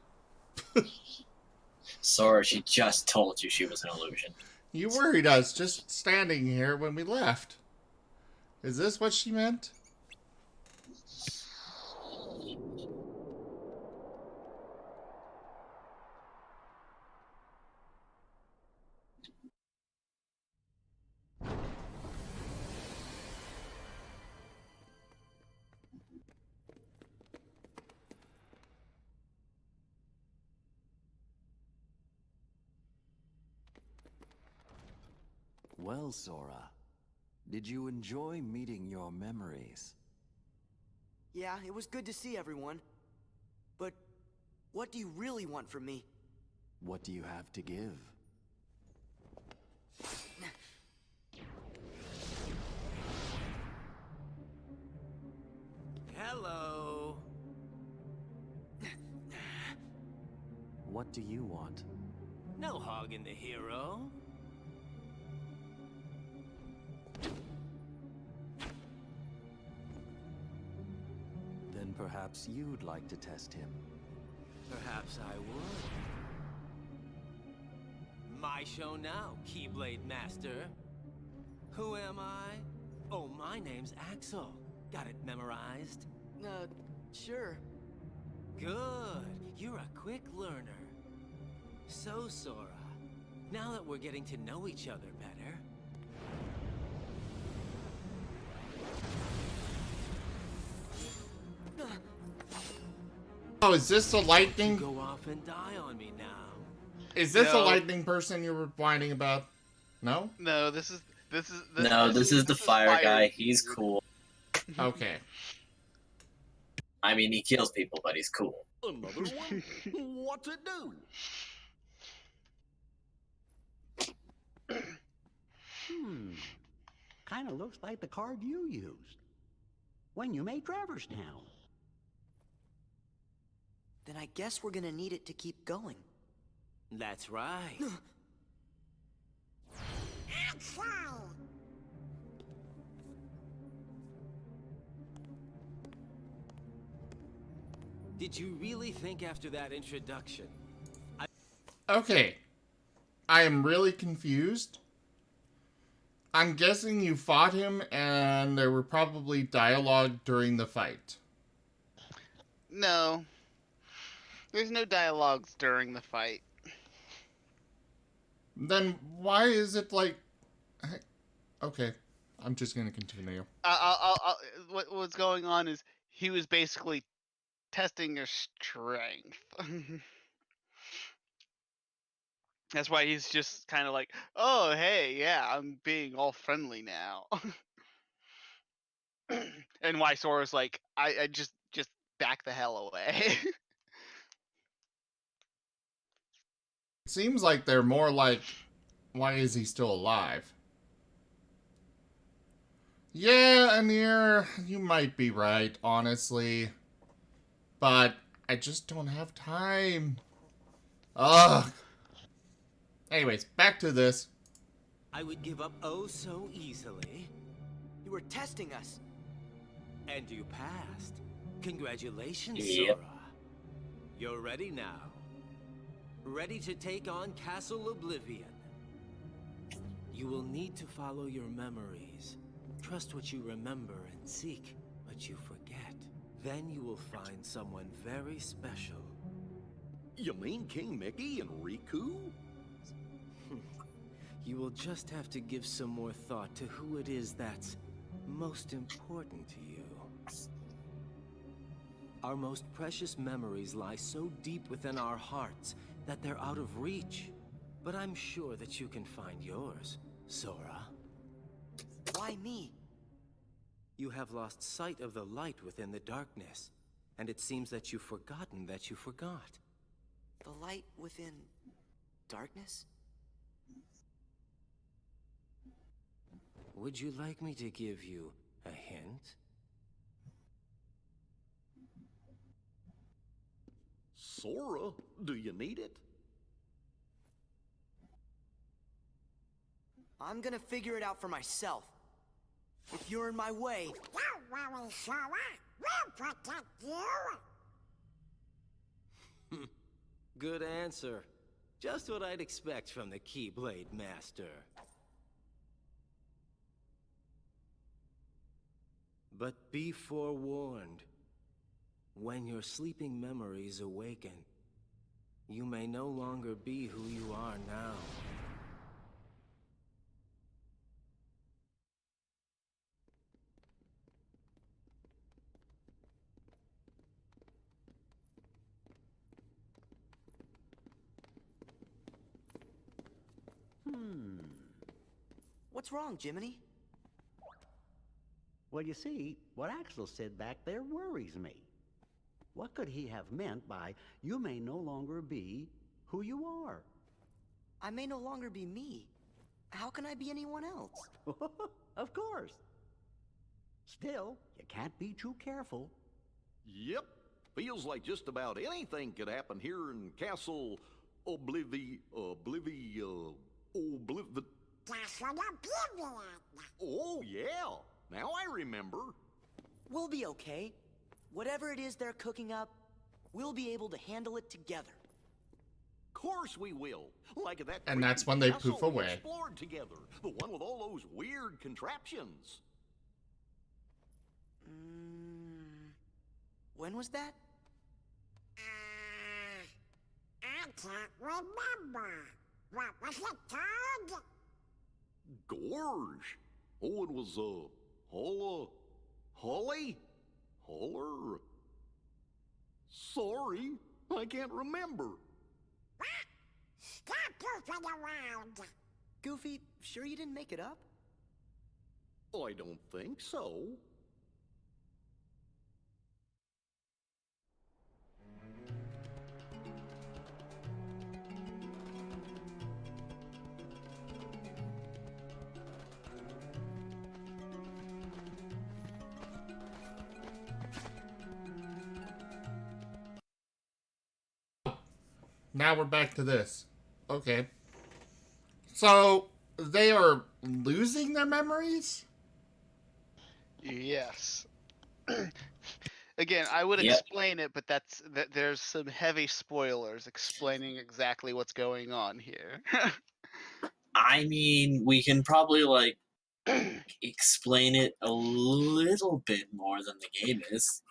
Sora, she just told you she was an illusion. You worried us just standing here when we left. Is this what she meant? Well, Sora, did you enjoy meeting your memories? Yeah, it was good to see everyone. But what do you really want from me? What do you have to give? Hello. What do you want? No hogging the hero. Then perhaps you'd like to test him. Perhaps I would. My show now, Keyblade Master. Who am I? Oh, my name's Axel. Got it memorized? Sure. Good. You're a quick learner. So, Sora, now that we're getting to know each other better... Oh, is this a lightning? Go off and die on me now. Is this a No. lightning person you were whining about? No? No, this is This is the fire guy. He's cool. Okay. I mean, he kills people, but he's cool. Another one? What's it do? Kind of looks like the card you used when you made Traverse Town. Then I guess we're gonna need it to keep going. That's right. Axel! Did you really think after that introduction? Okay. I am really confused. I'm guessing you fought him and there were probably dialogue during the fight. No. There's no dialogues during the fight. Then why is it like... Okay. I'm just going to continue. What's going on is he was basically testing your strength. That's why he's just kind of like, oh, hey, yeah, I'm being all friendly now. And why Sora's like, I just back the hell away. It seems like they're more like, why is he still alive? Yeah, Anir, you might be right, honestly. But I just don't have time. Ugh. Anyways, back to this. I would give up oh so easily. You were testing us. And you passed. Congratulations, Yep. Sora. You're ready now. Ready to take on Castle Oblivion. You will need to follow your memories. Trust what you remember and seek what you forget. Then you will find someone very special. You mean King Mickey and Riku? You will just have to give some more thought to who it is that's most important to you. Our most precious memories lie so deep within our hearts that they're out of reach. But I'm sure that you can find yours, Sora. Why me? You have lost sight of the light within the darkness, and it seems that you've forgotten that you forgot. The light within darkness? Would you like me to give you a hint? Sora, do you need it? I'm gonna figure it out for myself. If you're in my way, Don't worry, Sora. We'll protect you. Good answer. Just what I'd expect from the Keyblade Master. But be forewarned. When your sleeping memories awaken, you may no longer be who you are now. what's wrong, Jiminy? Well, you see, what Axel said back there worries me. What could he have meant by, you may no longer be who you are? I may no longer be me. How can I be anyone else? Of course. Still, you can't be too careful. Yep. Feels like just about anything could happen here in Castle Oblivion. Castle Oblivion. Oh, yeah. Now I remember. We'll be okay. Whatever it is they're cooking up, we'll be able to handle it together. Course we will. Like that. And that's when they castle poof we away. explored together. The one with all those weird contraptions. When was that? I can't remember. What was it called? Gorge. Oh, it was, Holly? Holler? Sorry, I can't remember. What? Stop goofing around. Goofy, sure you didn't make it up? I don't think so. Now we're back to this. Okay. So, they are losing their memories? Yes. Again, I would Yep. explain it, but there's some heavy spoilers explaining exactly what's going on here. I mean, we can probably, like, explain it a little bit more than the game is.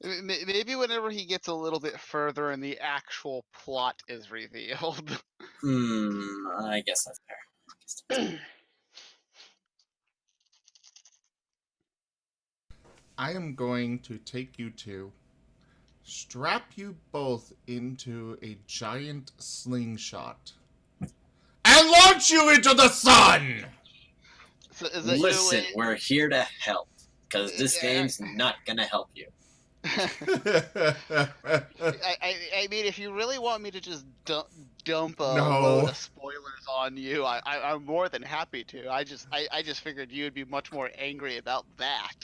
Maybe whenever he gets a little bit further and the actual plot is revealed. I guess that's fair. I am going to take you two, strap you both into a giant slingshot, and launch you into the sun! So is that Listen, your way? we're here to help, because this Yeah. game's not gonna help you. I mean, if you really want me to just dump a No. load of spoilers on you, I'm more than happy to. I just figured you would be much more angry about that.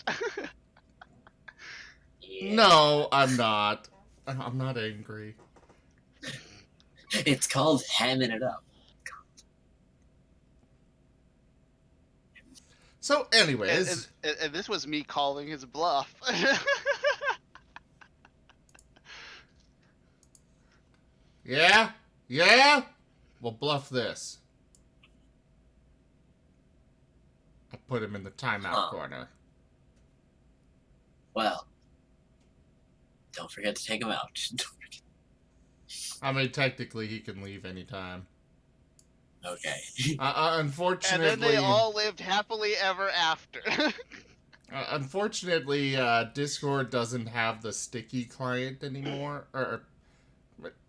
Yeah. No, I'm not. I'm not angry. It's called hamming it up. So, anyways, and this was me calling his bluff. yeah? Yeah? We'll bluff this. I put him in the timeout corner. Well, don't forget to take him out. I mean, technically, he can leave anytime. Okay. Unfortunately, And then they all lived happily ever after. unfortunately, Discord doesn't have the sticky client anymore, or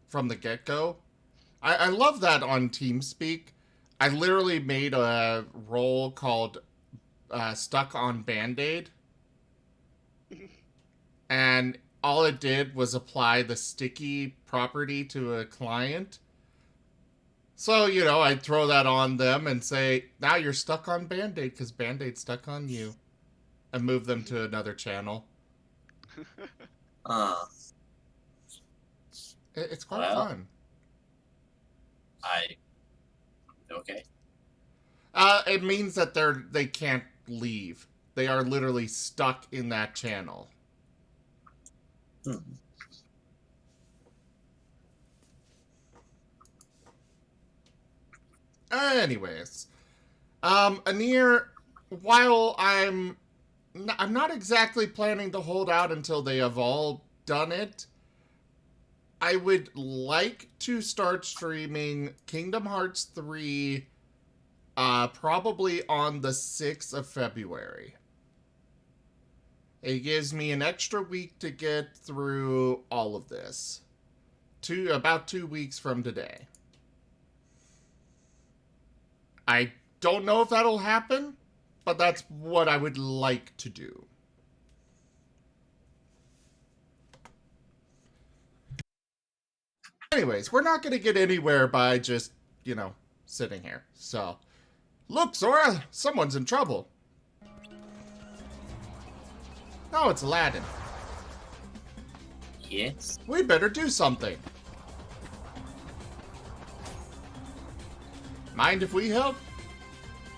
from the get-go. I love that on TeamSpeak. I literally made a role called Stuck on Band-Aid. And all it did was apply the sticky property to a client. So, you know, I'd throw that on them and say, now you're stuck on Band-Aid because Band-Aid's stuck on you. And move them to another channel. It's quite fun. Okay. It means that they can't leave. They are literally stuck in that channel. Anyways, Anir, while I'm not exactly planning to hold out until they have all done it, I would like to start streaming Kingdom Hearts 3 probably on the 6th of February. It gives me an extra week to get through all of this. About 2 weeks from today. I don't know if that'll happen, but that's what I would like to do. Anyways, we're not going to get anywhere by just, you know, sitting here. So, look, Sora, someone's in trouble. Oh, it's Aladdin. Yes? We better do something. Mind if we help?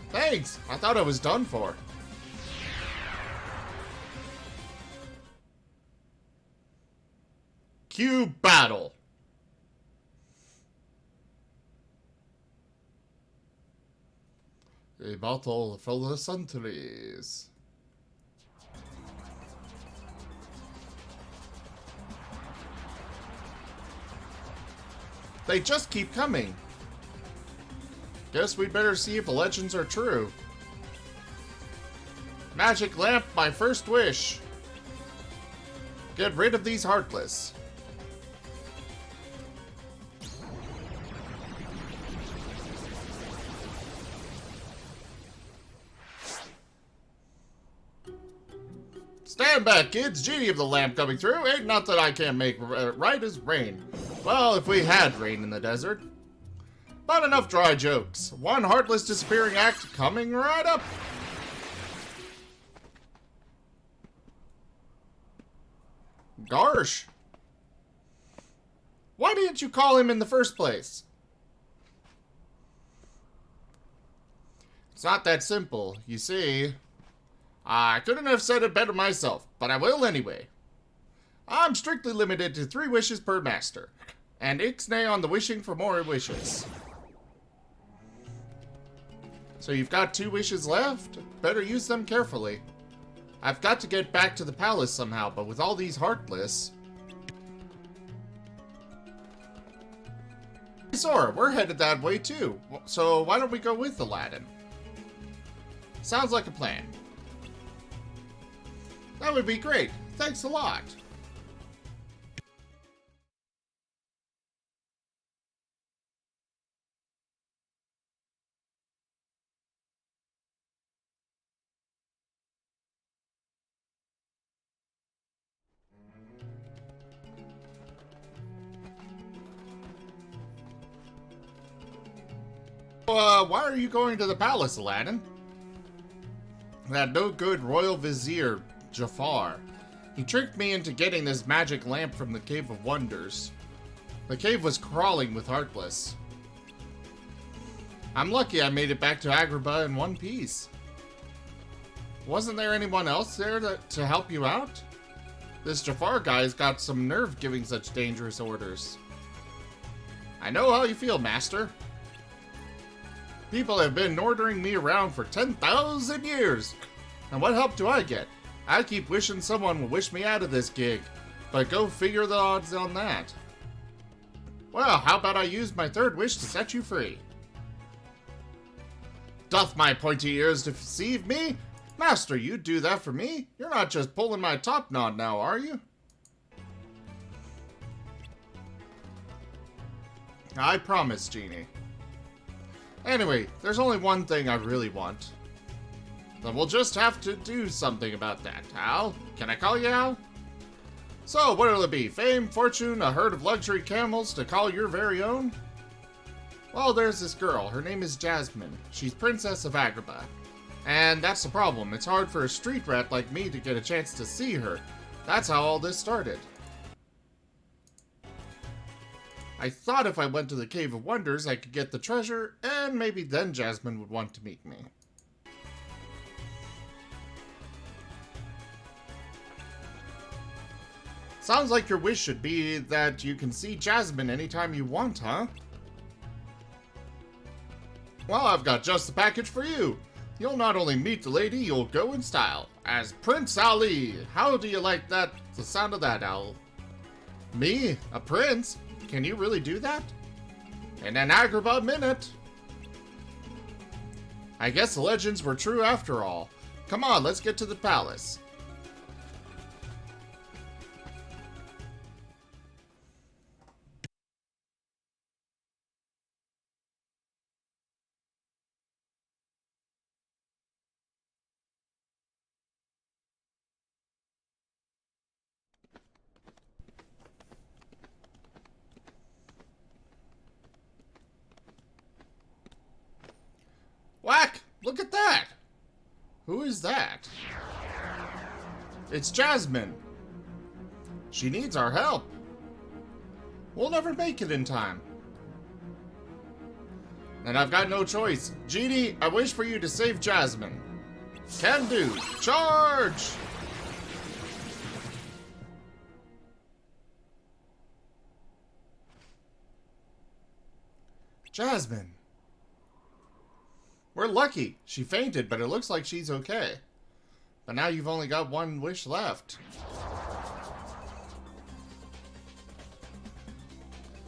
Thanks. I thought I was done for. Cue battle. A battle for the centuries. They just keep coming. Guess we'd better see if the legends are true. Magic lamp, my first wish. Get rid of these Heartless. Stand back, kids. Genie of the lamp coming through. Ain't nothing I can't make right as rain. Well, if we had rain in the desert. But enough dry jokes. One Heartless disappearing act coming right up. Gosh. Why didn't you call him in the first place? It's not that simple. You see, I couldn't have said it better myself, but I will anyway. I'm strictly limited to 3 wishes per master, and ixnay on the wishing for more wishes. So you've got 2 wishes left? Better use them carefully. I've got to get back to the palace somehow, but with all these Heartless... Sora, we're headed that way too, so why don't we go with Aladdin? Sounds like a plan. That would be great. Thanks a lot. Why are you going to the palace, Aladdin? That no good royal vizier, Jafar. He tricked me into getting this magic lamp from the Cave of Wonders. The cave was crawling with Heartless. I'm lucky I made it back to Agrabah in one piece. Wasn't there anyone else there to help you out? This Jafar guy's got some nerve giving such dangerous orders. I know how you feel, Master. People have been ordering me around for 10,000 years. And what help do I get? I keep wishing someone will wish me out of this gig. But go figure the odds on that. Well, how about I use my 3rd wish to set you free? Doth my pointy ears deceive me? Master, you'd do that for me? You're not just pulling my top knot now, are you? I promise, Genie. Anyway, there's only one thing I really want. Then we'll just have to do something about that. Al? Can I call you Al? So, what'll it be? Fame, fortune, a herd of luxury camels to call your very own? Well, there's this girl. Her name is Jasmine. She's Princess of Agrabah. And that's the problem. It's hard for a street rat like me to get a chance to see her. That's how all this started. I thought if I went to the Cave of Wonders, I could get the treasure, and maybe then Jasmine would want to meet me. Sounds like your wish should be that you can see Jasmine anytime you want, huh? Well, I've got just the package for you. You'll not only meet the lady, you'll go in style. As Prince Ali. How do you like that? The sound of that, Al? Me? A prince? Can you really do that? In an Agrabah minute. I guess the legends were true after all. Come on, let's get to the palace. Whack! Look at that! Who is that? It's Jasmine. She needs our help. We'll never make it in time. And I've got no choice. Genie, I wish for you to save Jasmine. Can do. Charge! Jasmine. We're lucky. She fainted, but it looks like she's okay. But now you've only got one wish left.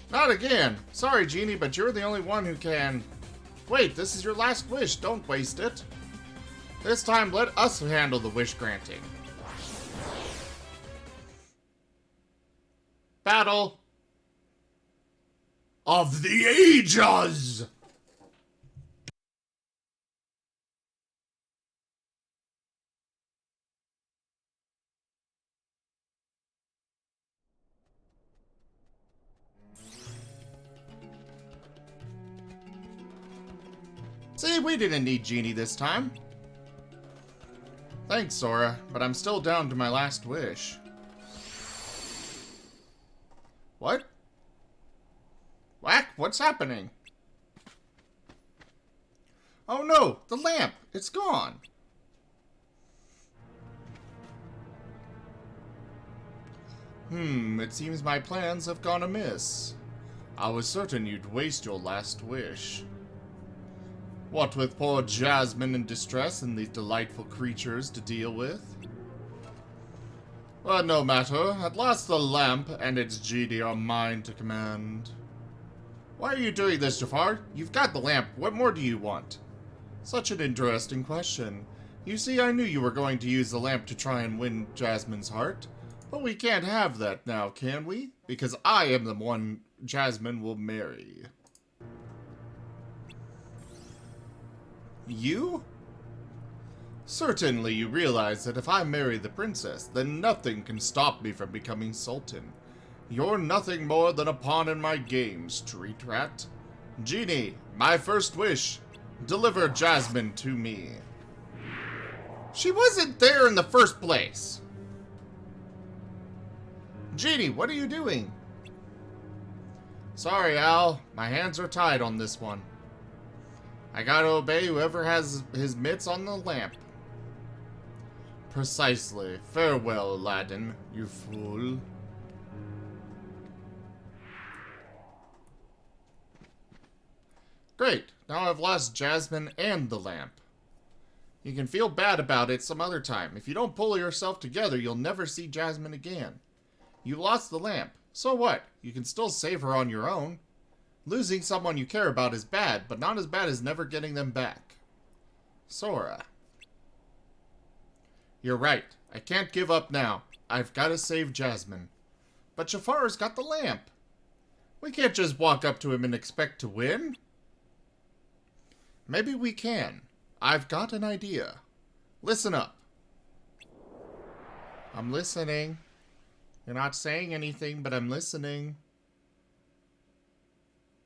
Not again. Sorry, Genie, but you're the only one who can... Wait, this is your last wish. Don't waste it. This time, let us handle the wish granting. Battle of the Ages! See, we didn't need Genie this time. Thanks, Sora, but I'm still down to my last wish. What? Whack, what's happening? Oh no, the lamp! It's gone! It seems my plans have gone amiss. I was certain you'd waste your last wish. What with poor Jasmine in distress and these delightful creatures to deal with? But no matter, at last the lamp and its genie are mine to command. Why are you doing this, Jafar? You've got the lamp, what more do you want? Such an interesting question. You see, I knew you were going to use the lamp to try and win Jasmine's heart. But we can't have that now, can we? Because I am the one Jasmine will marry. You? Certainly you realize that if I marry the princess, then nothing can stop me from becoming Sultan. You're nothing more than a pawn in my game, street rat. Genie, my first wish, deliver Jasmine to me. She wasn't there in the first place. Genie, what are you doing? Sorry, Al, my hands are tied on this one. I gotta obey whoever has his mitts on the lamp. Precisely. Farewell, Aladdin, you fool. Great. Now I've lost Jasmine and the lamp. You can feel bad about it some other time. If you don't pull yourself together, you'll never see Jasmine again. You lost the lamp. So what? You can still save her on your own. Losing someone you care about is bad, but not as bad as never getting them back. Sora. You're right. I can't give up now. I've got to save Jasmine. But Jafar's got the lamp. We can't just walk up to him and expect to win. Maybe we can. I've got an idea. Listen up. I'm listening. You're not saying anything, but I'm listening.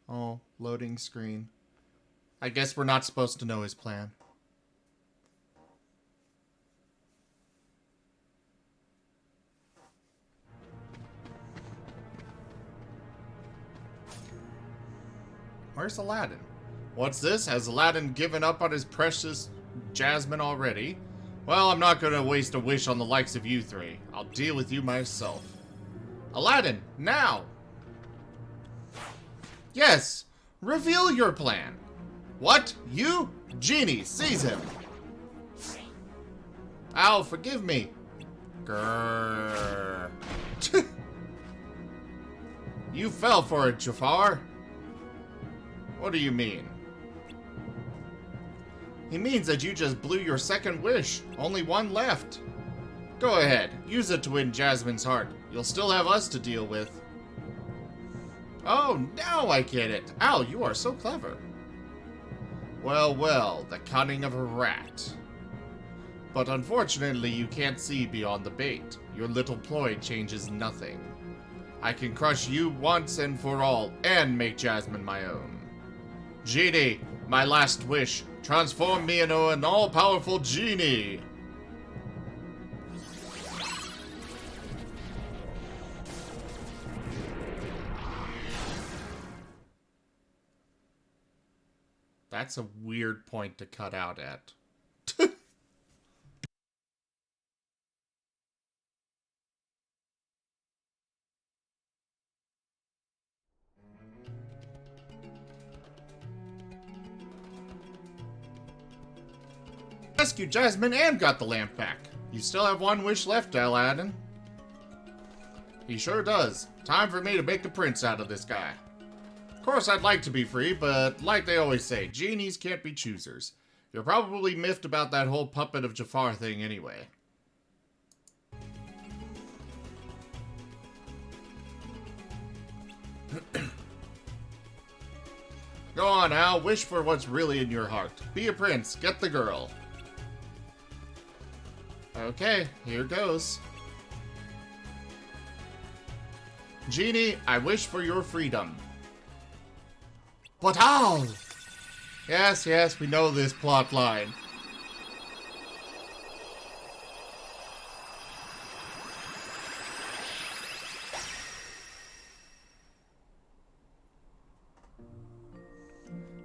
Oh, loading screen. I guess we're not supposed to know his plan. Where's Aladdin? What's this? Has Aladdin given up on his precious Jasmine already? Well, I'm not gonna waste a wish on the likes of you three. I'll deal with you myself. Aladdin, now! Yes! Reveal your plan! What? You? Genie, seize him! Ow, forgive me! Grrr. You fell for it, Jafar. What do you mean? He means that you just blew your second wish. Only one left. Go ahead. Use it to win Jasmine's heart. You'll still have us to deal with. Oh, now I get it. Ow, you are so clever. Well, well, the cunning of a rat. But unfortunately, you can't see beyond the bait. Your little ploy changes nothing. I can crush you once and for all, and make Jasmine my own. Genie, my last wish. Transform me into an all-powerful genie. That's a weird point to cut out at. Rescued Jasmine and got the lamp back. You still have one wish left, Aladdin. He sure does. Time for me to make a prince out of this guy. Of course, I'd like to be free, but like they always say, genies can't be choosers. You're probably miffed about that whole puppet of Jafar thing anyway. Go on, Al. Wish for what's really in your heart. Be a prince. Get the girl. Okay, here goes. Genie, I wish for your freedom. But how? Yes, yes, we know this plot line.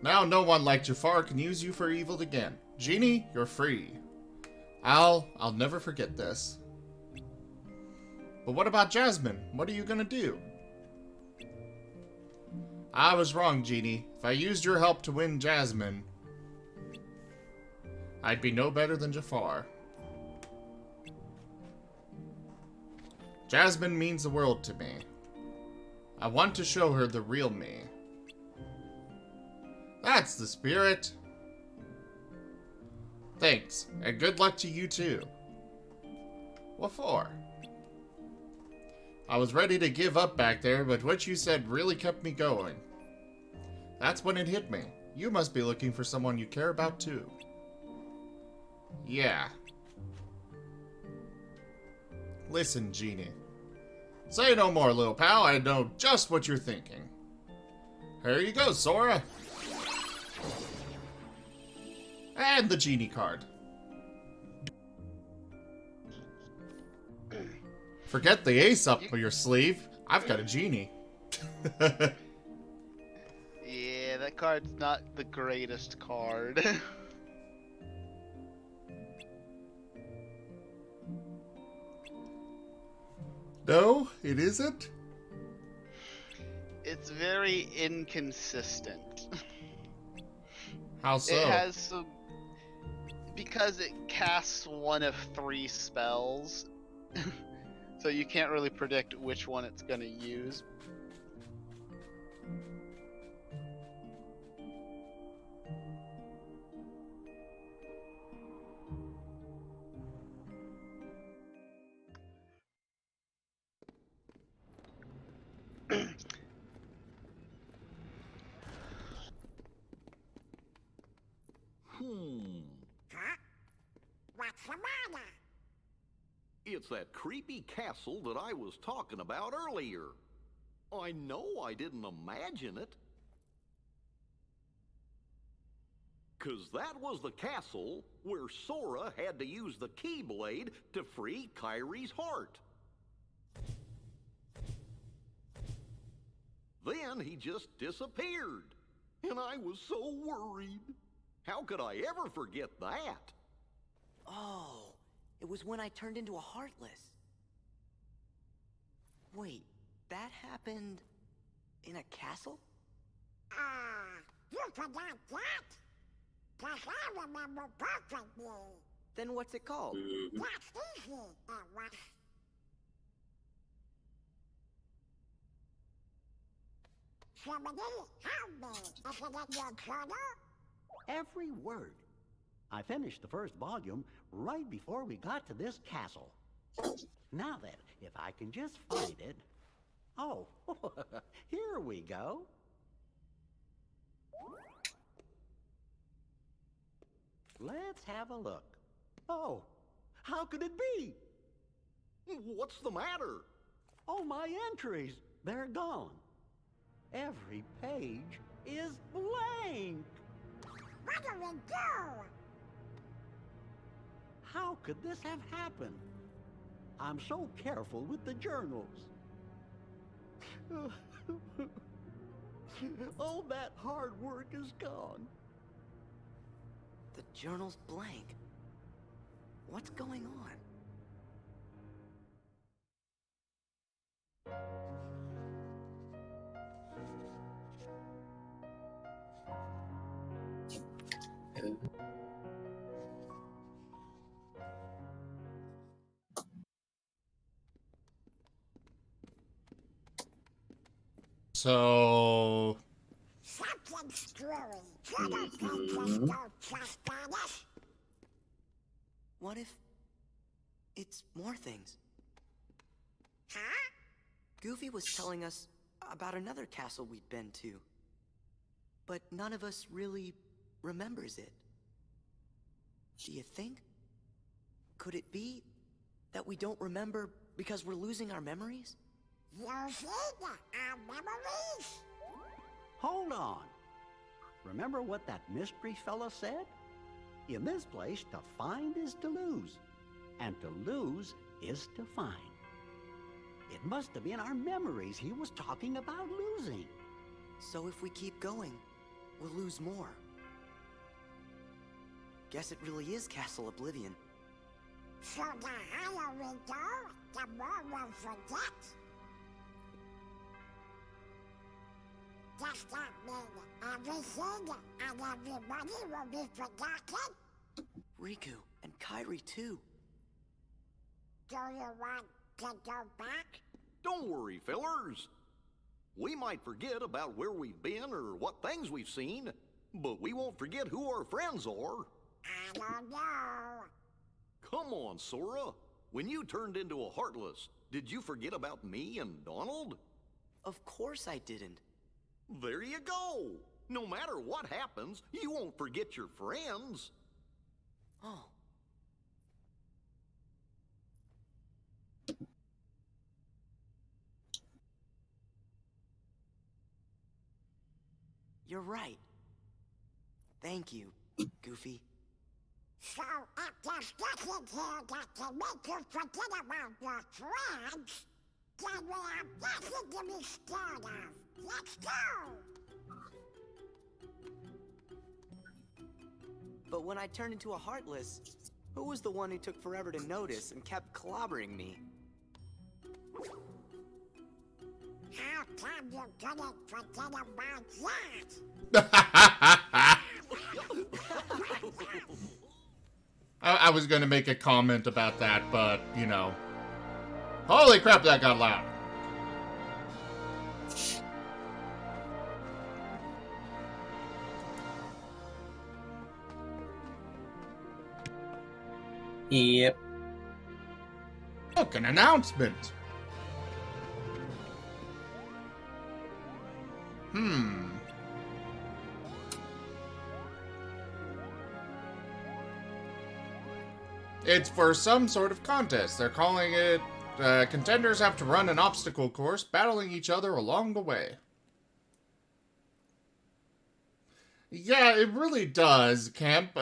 Now no one like Jafar can use you for evil again. Genie, you're free. I'll never forget this. But what about Jasmine? What are you gonna do? I was wrong, Genie. If I used your help to win Jasmine, I'd be no better than Jafar. Jasmine means the world to me. I want to show her the real me. That's the spirit. Thanks, and good luck to you too. What for? I was ready to give up back there, but what you said really kept me going. That's when it hit me. You must be looking for someone you care about too. Yeah. Listen, Genie. Say no more, little pal. I know just what you're thinking. Here you go, Sora. And the Genie card. Forget the ace up your sleeve. I've got a Genie. Yeah, that card's not the greatest card. No, it isn't? It's very inconsistent. How so? It has some... Because it casts one of 3 spells. So you can't really predict which one it's gonna use. Huh? What's the matter? It's that creepy castle that I was talking about earlier. I know I didn't imagine it. 'Cause that was the castle where Sora had to use the Keyblade to free Kyrie's heart. Then he just disappeared, and I was so worried. How could I ever forget that? Oh, it was when I turned into a Heartless. Wait, that happened in a castle? You forgot that? 'Cause I remember perfectly. Then what's it called? That's easy, it was. Somebody help me. Is it in your journal? Every word. I finished the first volume right before we got to this castle. Now then, if I can just find it. Oh, here we go. Let's have a look. Oh, how could it be? What's the matter? Oh, my entries, they're gone. Every page is blank. What do we do? How could this have happened? I'm so careful with the journals. All that hard work is gone. The journal's blank. What's going on? So, Something screwy. Journal pages don't trust us. What if it's more things? Huh? Goofy was telling us about another castle we'd been to, but none of us really remembers it. Do you think? Could it be that we don't remember because we're losing our memories? Losing our memories? Hold on. Remember what that mystery fella said? In this place, to find is to lose, and to lose is to find. It must have been our memories he was talking about losing. So if we keep going, we'll lose more. Guess it really is Castle Oblivion. So the higher we go, the more we'll forget. Does that mean everything and everybody will be forgotten? Riku and Kairi too. Do you want to go back? Don't worry, fellers. We might forget about where we've been or what things we've seen, but we won't forget who our friends are. I don't know. Come on, Sora. When you turned into a Heartless, did you forget about me and Donald? Of course I didn't. There you go. No matter what happens, you won't forget your friends. Oh. You're right. Thank you, Goofy. So if there's nothing here that can make you forget about your friends, then we have nothing to be scared of. Let's go! But when I turned into a Heartless, who was the one who took forever to notice and kept clobbering me? How come you couldn't forget about that? I was gonna make a comment about that, but, you know. Holy crap, that got loud. Yep. Look, an announcement. It's for some sort of contest. They're calling it, contenders have to run an obstacle course, battling each other along the way. Yeah, it really does, Kemp.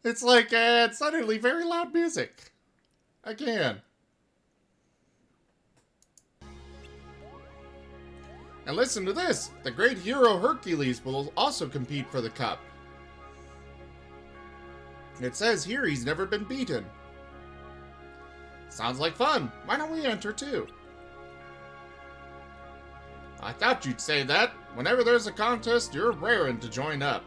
It's like, suddenly very loud music. Again. And listen to this! The great hero Hercules will also compete for the cup. It says here he's never been beaten. Sounds like fun. Why don't we enter too? I thought you'd say that. Whenever there's a contest, you're raring to join up.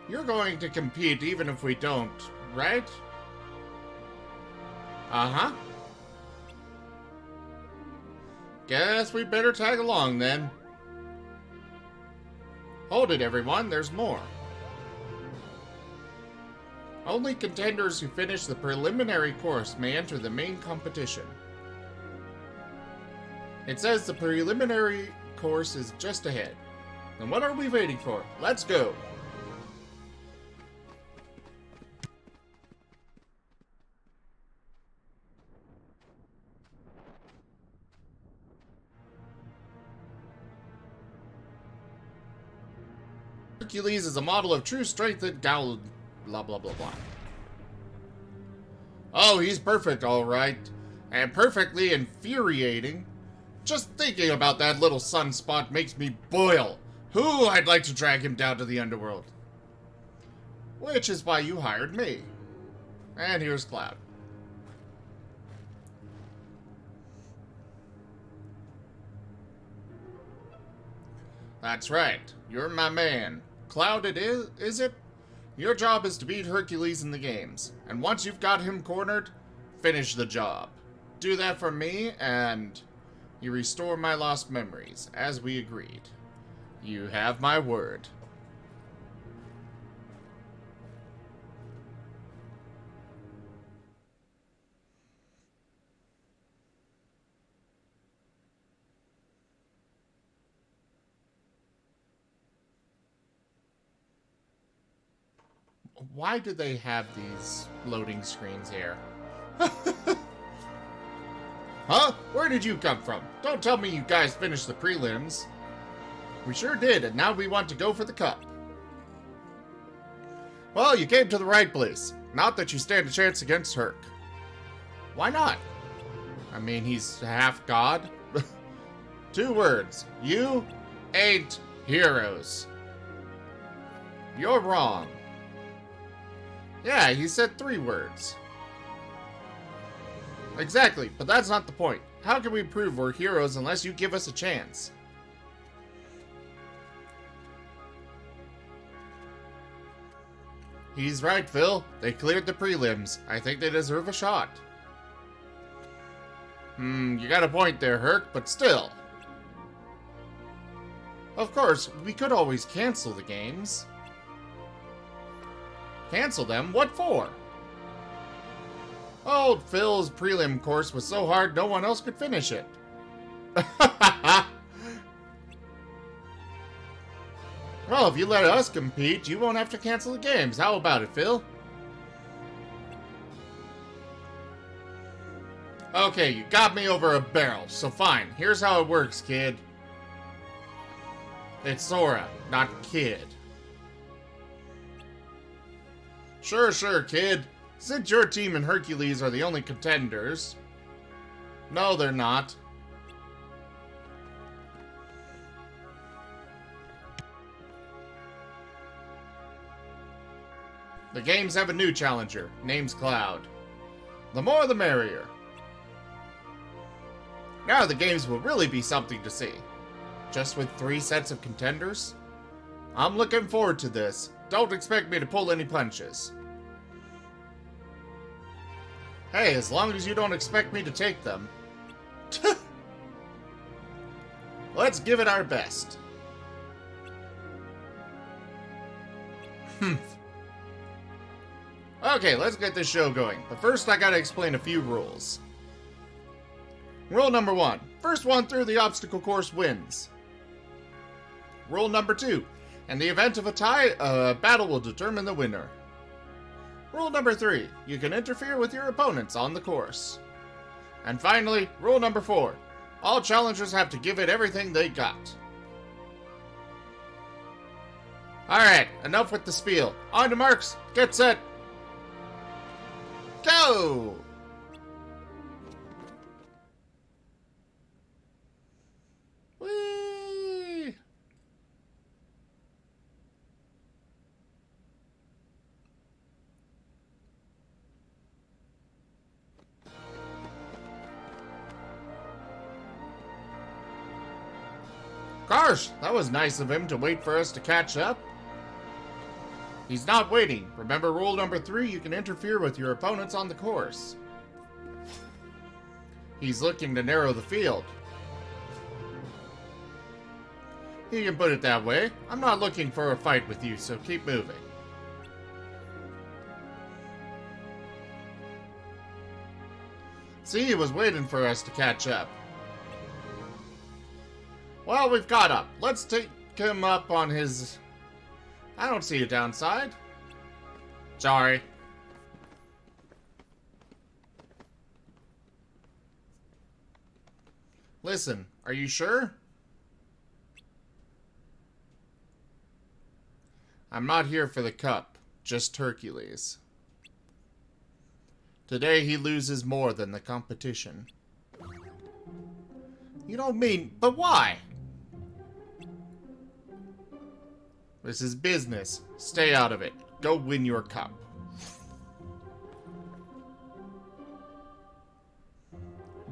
You're going to compete even if we don't, right? Uh-huh. Guess we better tag along then. Hold it, everyone. There's more. Only contenders who finish the preliminary course may enter the main competition. It says the preliminary course is just ahead. Then what are we waiting for? Let's go! Hercules is a model of true strength and blah blah blah blah. Oh, he's perfect, alright. And perfectly infuriating. Just thinking about that little sunspot makes me boil. I'd like to drag him down to the underworld. Which is why you hired me. And here's Cloud. That's right. You're my man. Cloud it is it? Your job is to beat Hercules in the games. And once you've got him cornered, finish the job. Do that for me, and you restore my lost memories, as we agreed. You have my word. Why do they have these loading screens here? Huh? Where did you come from? Don't tell me you guys finished the prelims. We sure did, and now we want to go for the cup. Well, you came to the right place. Not that you stand a chance against Herc. Why not? I mean, he's half god. 2 words. You ain't heroes. You're wrong. Yeah, he said 3 words. Exactly, but that's not the point. How can we prove we're heroes unless you give us a chance? He's right, Phil. They cleared the prelims. I think they deserve a shot. You got a point there, Herc, but still. Of course, we could always cancel the games. Cancel them? What for? Old Phil's prelim course was so hard no one else could finish it. Well, if you let us compete, you won't have to cancel the games. How about it, Phil? Okay, you got me over a barrel, so fine. Here's how it works, kid. It's Sora, not kid. Sure, kid. Since your team and Hercules are the only contenders. No, they're not. The games have a new challenger. Name's Cloud. The more the merrier. Now the games will really be something to see. Just with 3 sets of contenders? I'm looking forward to this. Don't expect me to pull any punches. Hey, as long as you don't expect me to take them. Let's give it our best. Okay, let's get this show going. But first I gotta explain a few rules. Rule number 1. First one through the obstacle course wins. Rule number 2. In the event of a tie, a battle will determine the winner. Rule number 3, you can interfere with your opponents on the course. And finally, rule number 4, all challengers have to give it everything they got. Alright, enough with the spiel. On to marks, get set, go! Whee! Gosh, that was nice of him to wait for us to catch up. He's not waiting. Remember rule number 3, you can interfere with your opponents on the course. He's looking to narrow the field. You can put it that way. I'm not looking for a fight with you, so keep moving. See, he was waiting for us to catch up. Well, we've caught up. Let's take him up on his... I don't see a downside. Sorry. Listen, are you sure? I'm not here for the cup, just Hercules. Today he loses more than the competition. You don't mean, but why? This is business. Stay out of it. Go win your cup.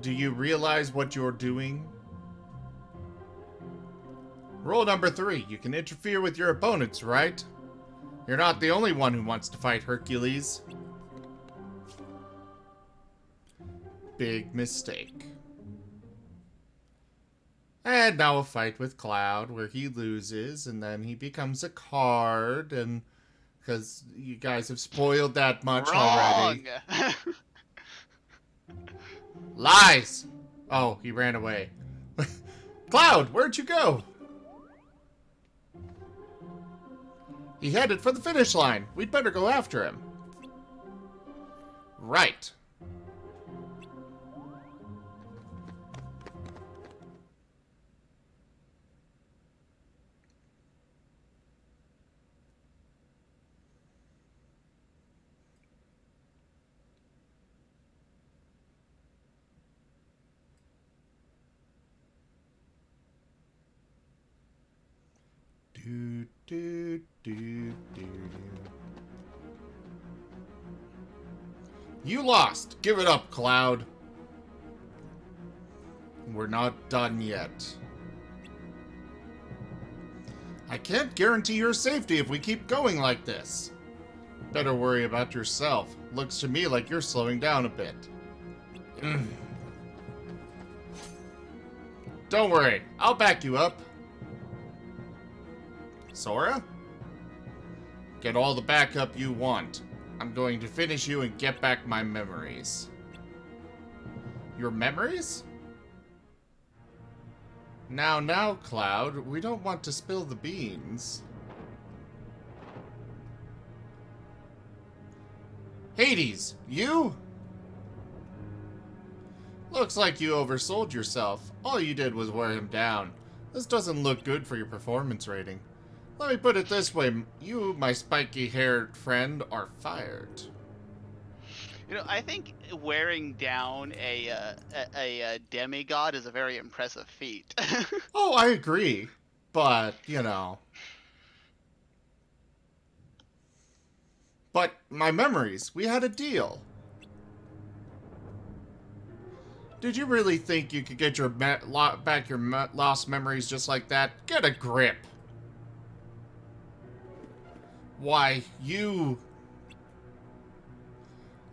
Do you realize what you're doing? Rule number 3, you can interfere with your opponents, right? You're not the only one who wants to fight Hercules. Big mistake. And now a fight with Cloud where he loses and then he becomes a card, and because you guys have spoiled that much already. Lies! Oh, he ran away. Cloud, where'd you go? He headed for the finish line. We'd better go after him. Right. Do, do, do, do, do. You lost. Give it up, Cloud. We're not done yet. I can't guarantee your safety if we keep going like this. Better worry about yourself. Looks to me like you're slowing down a bit. Don't worry. I'll back you up. Sora? Get all the backup you want. I'm going to finish you and get back my memories. Your memories? Now, Cloud, we don't want to spill the beans. Hades, you? Looks like you oversold yourself. All you did was wear him down. This doesn't look good for your performance rating. Let me put it this way, you, my spiky-haired friend, are fired. You know, I think wearing down a demigod is a very impressive feat. Oh, I agree. But, you know. But my memories, we had a deal. Did you really think you could get your back your lost memories just like that? Get a grip. Why, you...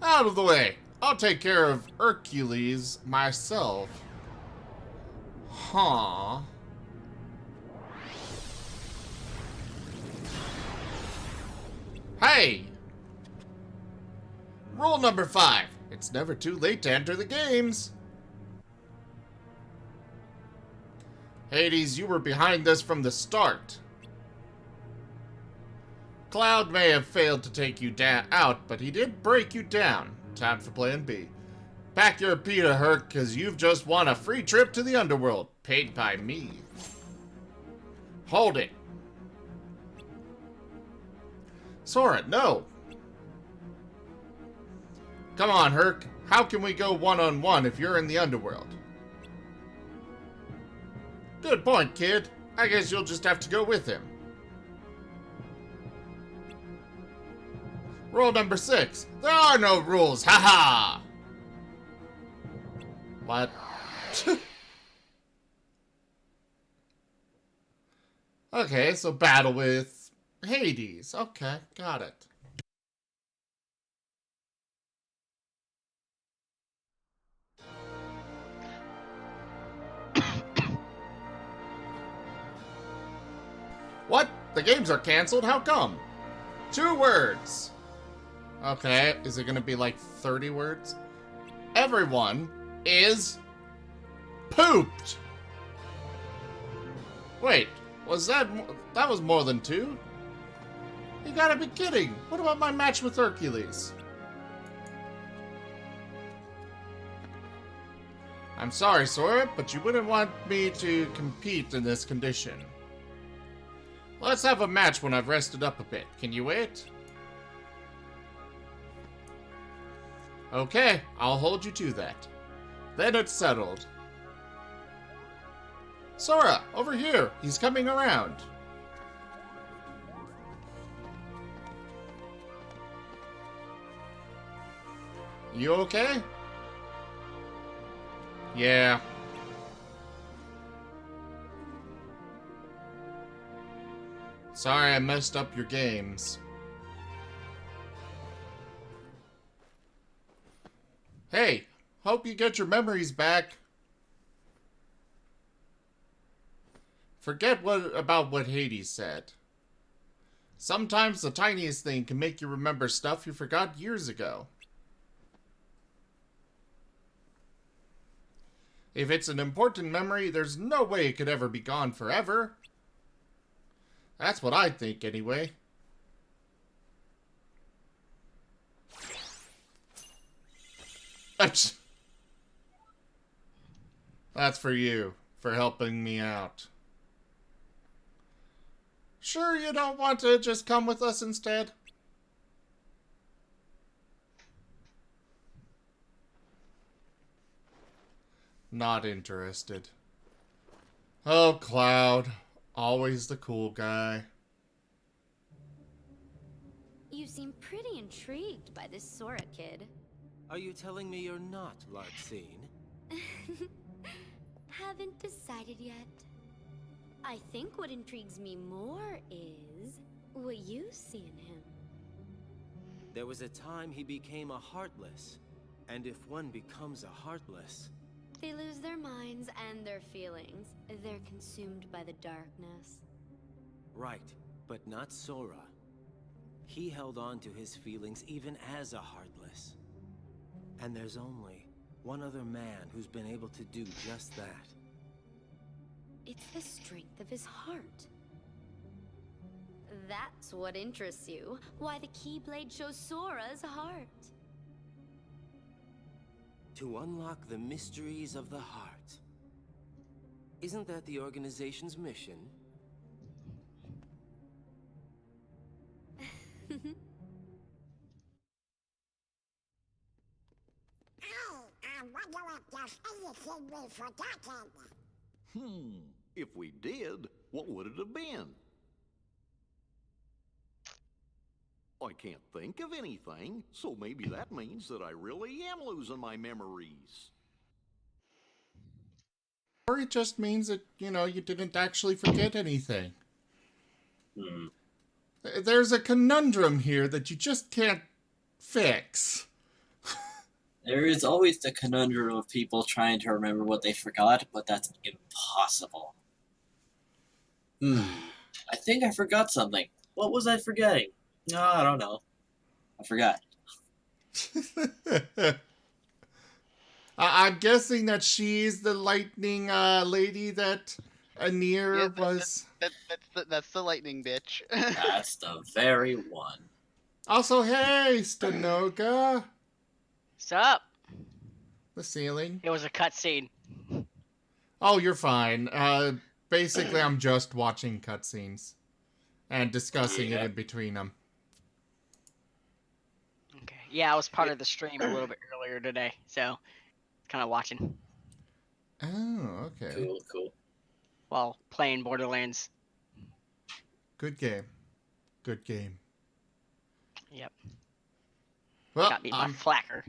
Out of the way. I'll take care of Hercules myself. Huh. Hey! Rule number 5. It's never too late to enter the games. Hades, you were behind this from the start. Cloud may have failed to take you out, but he did break you down. Time for plan B. Pack your Peter, Herc, because you've just won a free trip to the underworld, paid by me. Hold it. Sora, no. Come on, Herc. How can we go one-on-one if you're in the underworld? Good point, kid. I guess you'll just have to go with him. Rule number 6. There are no rules. Haha. What? Okay, so battle with Hades. Okay, got it. What? The games are canceled? How come? 2 words. Okay, is it gonna be like 30 words? Everyone is pooped. Wait, was that was more than 2? You gotta be kidding. What about my match with Hercules? I'm sorry, Sora, but you wouldn't want me to compete in this condition. Let's have a match when I've rested up a bit. Can you wait? Okay, I'll hold you to that. Then it's settled. Sora, over here. He's coming around. You okay? Yeah. Sorry I messed up your games. Hey, hope you get your memories back. Forget about what Hades said. Sometimes the tiniest thing can make you remember stuff you forgot years ago. If it's an important memory, there's no way it could ever be gone forever. That's what I think, anyway. That's for you, for helping me out. Sure you don't want to just come with us instead? Not interested. Oh, Cloud. Always the cool guy. You seem pretty intrigued by this Sora kid. Are you telling me you're not Larxene? Haven't decided yet. I think what intrigues me more is what you see in him. There was a time he became a Heartless. And if one becomes a Heartless... They lose their minds and their feelings. They're consumed by the darkness. Right, but not Sora. He held on to his feelings even as a Heartless. And there's only one other man who's been able to do just that. It's the strength of his heart. That's what interests you. Why the Keyblade shows Sora's heart. To unlock the mysteries of the heart. Isn't that the organization's mission? I wonder if there's anything we've forgotten. If we did, what would it have been? I can't think of anything, so maybe that means that I really am losing my memories. Or it just means that, you know, you didn't actually forget anything. There's a conundrum here that you just can't fix. There is always the conundrum of people trying to remember what they forgot, but that's impossible. I think I forgot something. What was I forgetting? No, I don't know. I forgot. I'm guessing that she's the lightning lady that Anir was... That's the lightning bitch. That's the very one. Also, hey, Stanoka. What's up? The ceiling. It was a cutscene. Oh, you're fine. Basically, I'm just watching cutscenes and discussing it in between them. Okay. Yeah, I was part of the stream a little bit earlier today, so kind of watching Oh, okay. Cool, cool. while playing Borderlands. Good game. Good game. Yep. Well, Got me my flacker.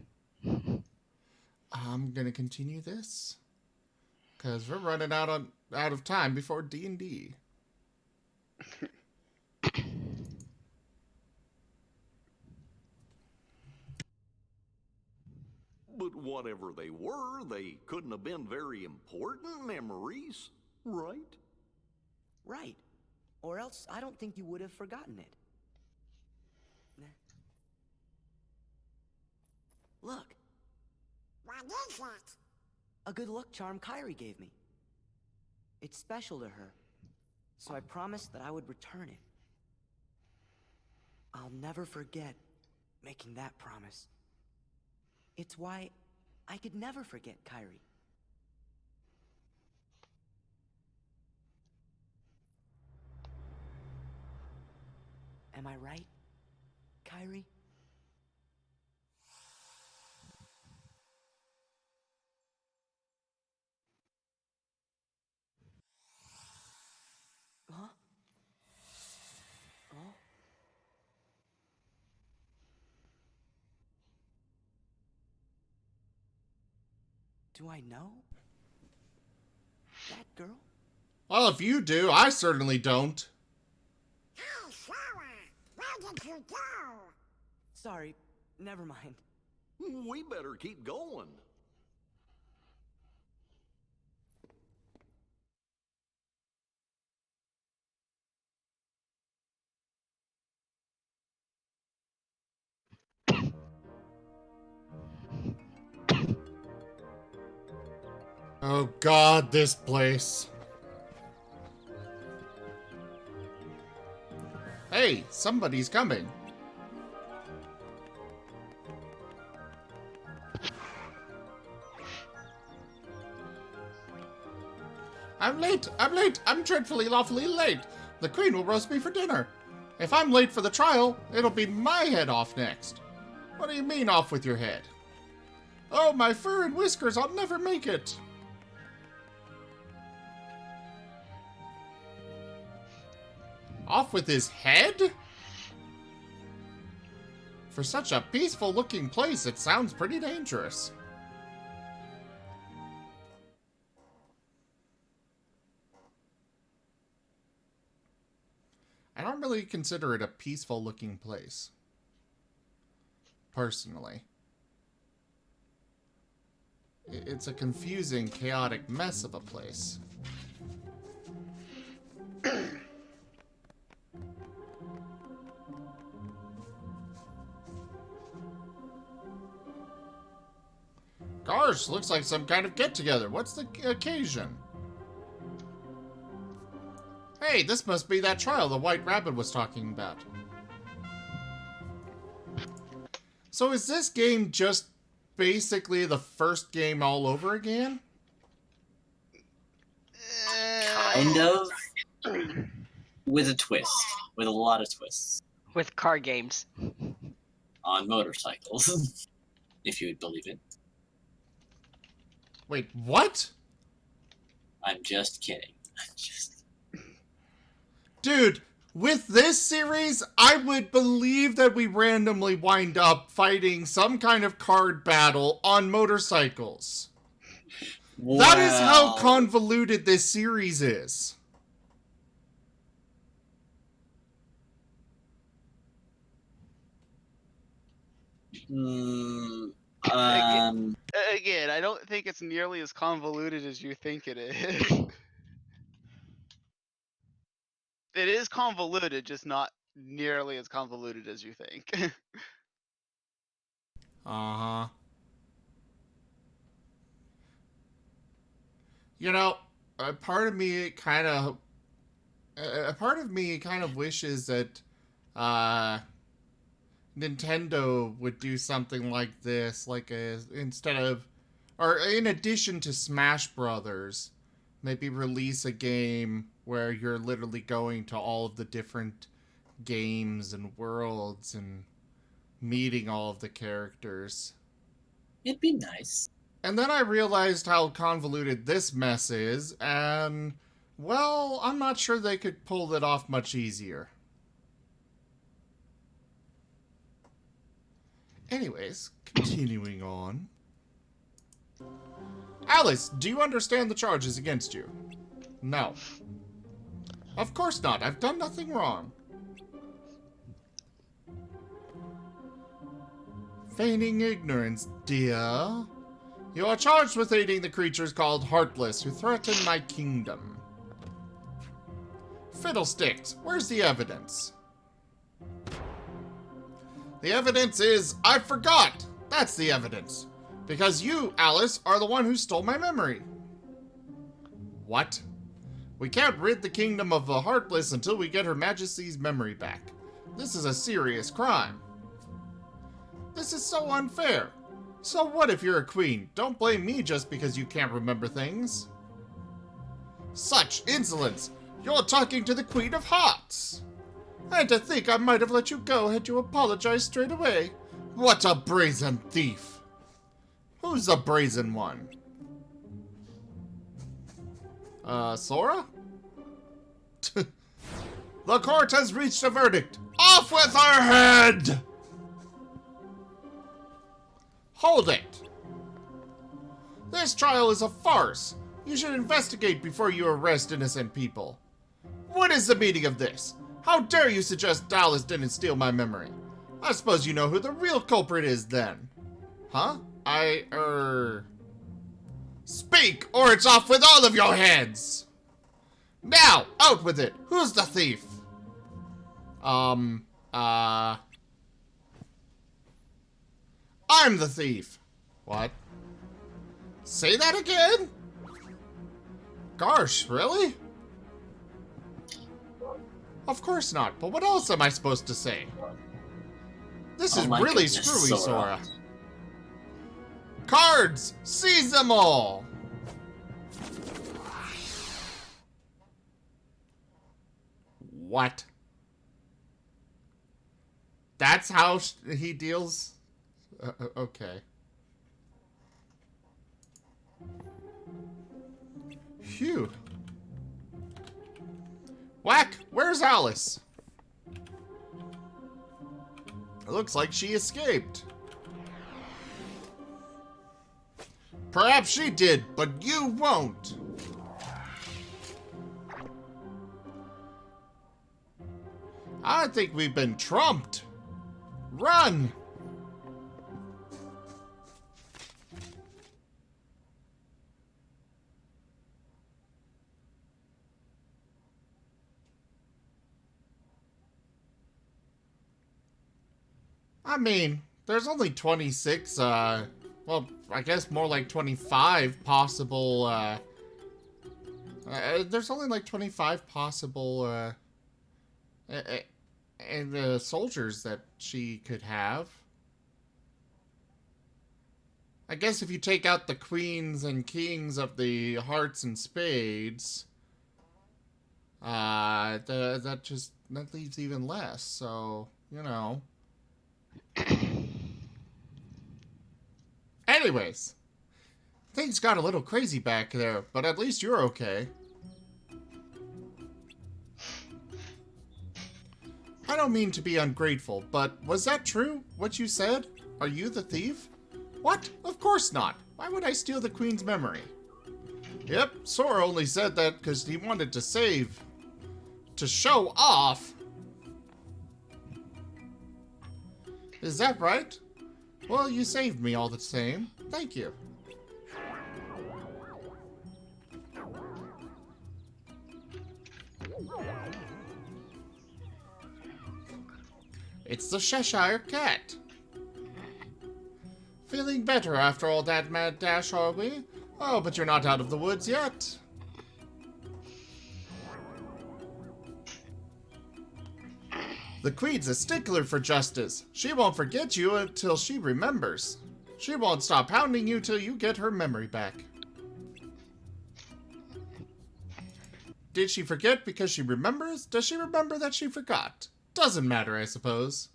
I'm gonna continue this because we're running out of time before D&D. But whatever they were, they couldn't have been very important memories, right? Right. Or else I don't think you would have forgotten it. Look. What is it? A good luck charm Kyrie gave me. It's special to her, so I promised that I would return it. I'll never forget making that promise. It's why I could never forget Kyrie. Am I right, Kyrie? Huh? Oh? Do I know that girl? Well, if you do, I certainly don't. Hey, Sora! Where did you go? Sorry, never mind. We better keep going. Oh God, this place. Hey, somebody's coming. I'm late, I'm dreadfully lawfully late. The queen will roast me for dinner. If I'm late for the trial, it'll be my head off next. What do you mean off with your head? Oh, my fur and whiskers, I'll never make it. Off with his head? For such a peaceful looking place, it sounds pretty dangerous. I don't really consider it a peaceful looking place. Personally. It's a confusing, chaotic mess of a place. Gosh, looks like some kind of get-together. What's the occasion? Hey, this must be that trial the White Rabbit was talking about. So is this game just basically the first game all over again? Kind of. With a twist. With a lot of twists. With car games. On motorcycles. If you would believe it. Wait, what? I'm just kidding. Dude, with this series, I would believe that we randomly wind up fighting some kind of card battle on motorcycles. Wow. That is how convoluted this series is. Again, I don't think it's nearly as convoluted as you think it is. It is convoluted, just not nearly as convoluted as you think. Uh-huh. You know, part of me kind of a part of me kind of wishes that Nintendo would do something like this, like instead of, or in addition to Smash Brothers, maybe release a game where you're literally going to all of the different games and worlds and meeting all of the characters. It'd be nice. And then I realized how convoluted this mess is, and, well, I'm not sure they could pull it off much easier. Anyways, continuing on. Alice, do you understand the charges against you? No. Of course not. I've done nothing wrong. Feigning ignorance, dear. You are charged with aiding the creatures called Heartless who threaten my kingdom. Fiddlesticks, where's the evidence? The evidence is, I forgot! That's the evidence. Because you, Alice, are the one who stole my memory. What? We can't rid the kingdom of the Heartless until we get Her Majesty's memory back. This is a serious crime. This is so unfair. So what if you're a queen? Don't blame me just because you can't remember things. Such insolence! You're talking to the Queen of Hearts! And to think I might have let you go had you apologized straight away. What a brazen thief! Who's the brazen one? Sora? The court has reached a verdict. Off with her head! Hold it! This trial is a farce. You should investigate before you arrest innocent people. What is the meaning of this? How dare you suggest Alice didn't steal my memory? I suppose you know who the real culprit is then. Huh? Speak, or it's off with all of your heads! Now, out with it! Who's the thief? I'm the thief. What? Say that again? Gosh, really? Of course not, but what else am I supposed to say? This is really goodness, screwy, Sora. Cards! Seize them all! What? That's how he deals? Okay. Phew. Whack! Where's Alice? It looks like she escaped. Perhaps she did, but you won't. I think we've been trumped. Run! I mean, there's only 26, well, I guess more like 25 possible, there's only like 25 possible, soldiers that she could have. I guess if you take out the queens and kings of the hearts and spades, that leaves even less, so, you know. Anyways, things got a little crazy back there, but at least you're okay. I don't mean to be ungrateful, but was that true, what you said? Are you the thief? What? Of course not. Why would I steal the queen's memory? Yep, Sora only said that because he wanted to save. To show off. Is that right? Well, you saved me all the same. Thank you. It's the Cheshire Cat. Feeling better after all that mad dash, are we? Oh, but you're not out of the woods yet. The Queen's a stickler for justice. She won't forget you until she remembers. She won't stop hounding you till you get her memory back. Did she forget because she remembers? Does she remember that she forgot? Doesn't matter, I suppose.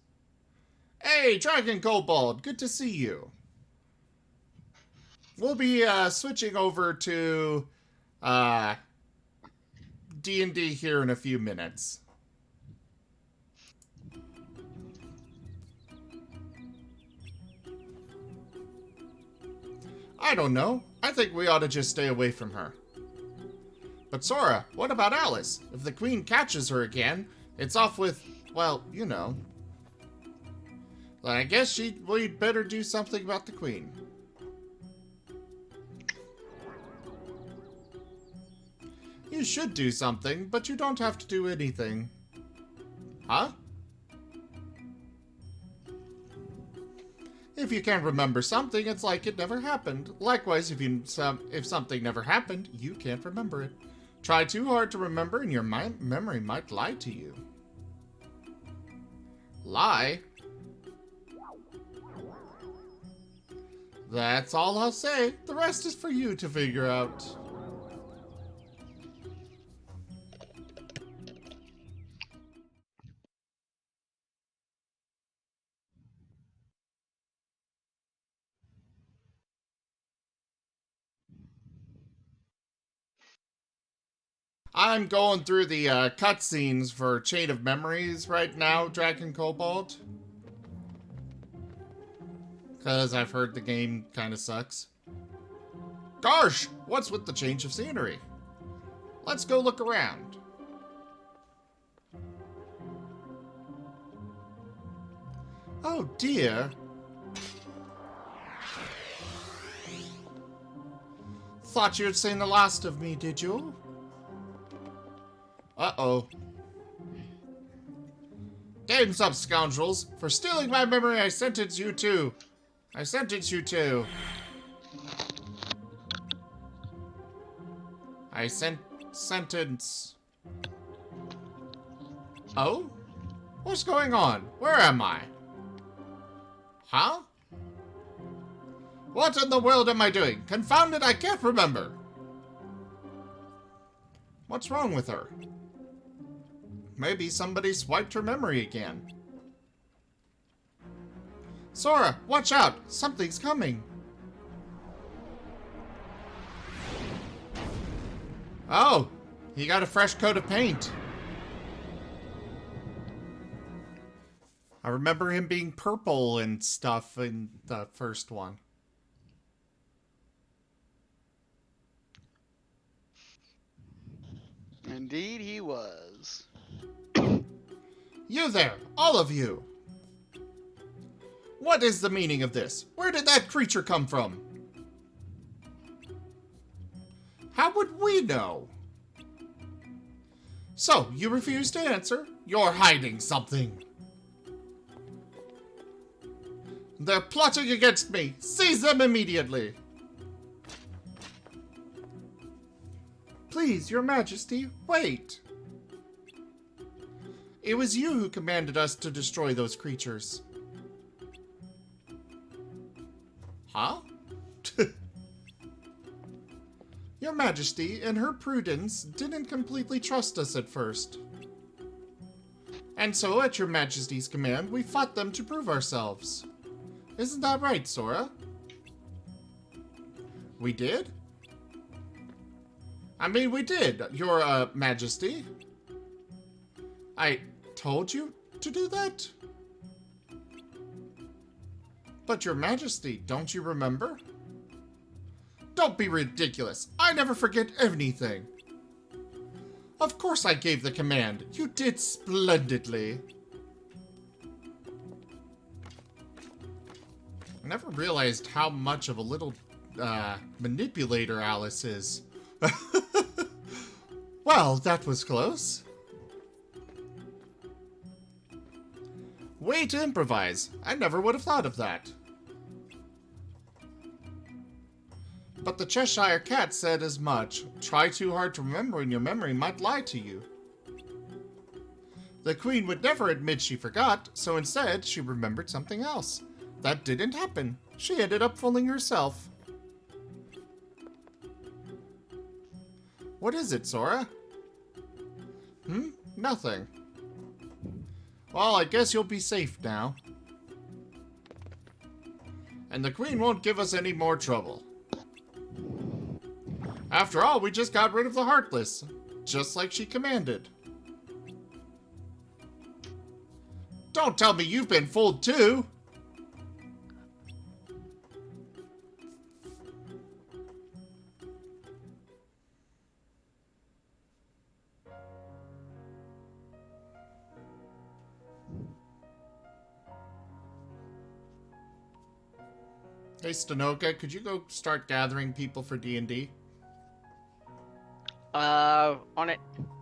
Hey, Dragon Kobold, good to see you. We'll be switching over to D&D here in a few minutes. I don't know. I think we ought to just stay away from her. But Sora, what about Alice? If the Queen catches her again, it's off with, well, you know. I guess we'd better do something about the Queen. You should do something, but you don't have to do anything. Huh? If you can't remember something, it's like it never happened. Likewise, if something never happened, you can't remember it. Try too hard to remember and your memory might lie to you. Lie? That's all I'll say. The rest is for you to figure out. I'm going through the cutscenes for Chain of Memories right now, Dragon Kobold. Because I've heard the game kind of sucks. Gosh, what's with the change of scenery? Let's go look around. Oh dear. Thought you'd seen the last of me, did you? Uh-oh. Game's up, scoundrels. For stealing my memory, I sentence you to. I sentence. Oh? What's going on? Where am I? Huh? What in the world am I doing? Confound it, I can't remember. What's wrong with her? Maybe somebody swiped her memory again. Sora, watch out! Something's coming! Oh! He got a fresh coat of paint. I remember him being purple and stuff in the first one. Indeed he was. You there, all of you! What is the meaning of this? Where did that creature come from? How would we know? So, you refuse to answer? You're hiding something. They're plotting against me. Seize them immediately. Please, Your Majesty, wait. It was you who commanded us to destroy those creatures. Huh? Your Majesty, in her prudence, didn't completely trust us at first. And so, at Your Majesty's command, we fought them to prove ourselves. Isn't that right, Sora? We did? I mean, we did, Your Majesty. I told you to do that? But Your Majesty, don't you remember? Don't be ridiculous. I never forget anything. Of course I gave the command. You did splendidly. I never realized how much of a little manipulator Alice is. Well, that was close. Way to improvise. I never would have thought of that. But the Cheshire Cat said as much. Try too hard to remember and your memory might lie to you. The queen would never admit she forgot, so instead she remembered something else. That didn't happen. She ended up fooling herself. What is it, Sora? Nothing. Well, I guess you'll be safe now. And the queen won't give us any more trouble. After all, we just got rid of the Heartless, just like she commanded. Don't tell me you've been fooled too! Hey, Stanoka, could you go start gathering people for D&D? On it.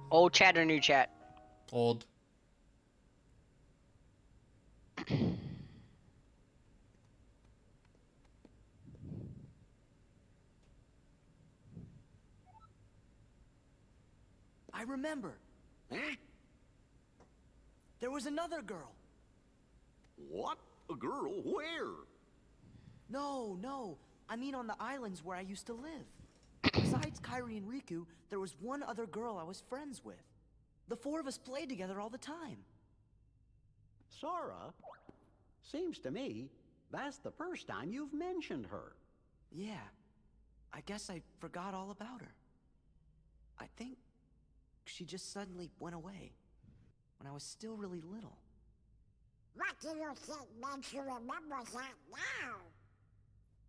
Old chat or new chat? Old. I remember. There was another girl. What? A girl? Where? No. I mean on the islands where I used to live. Besides Kairi and Riku, there was one other girl I was friends with. The four of us played together all the time. Sora, seems to me that's the first time you've mentioned her. Yeah, I guess I forgot all about her. I think she just suddenly went away when I was still really little. What do you think makes you remember that now?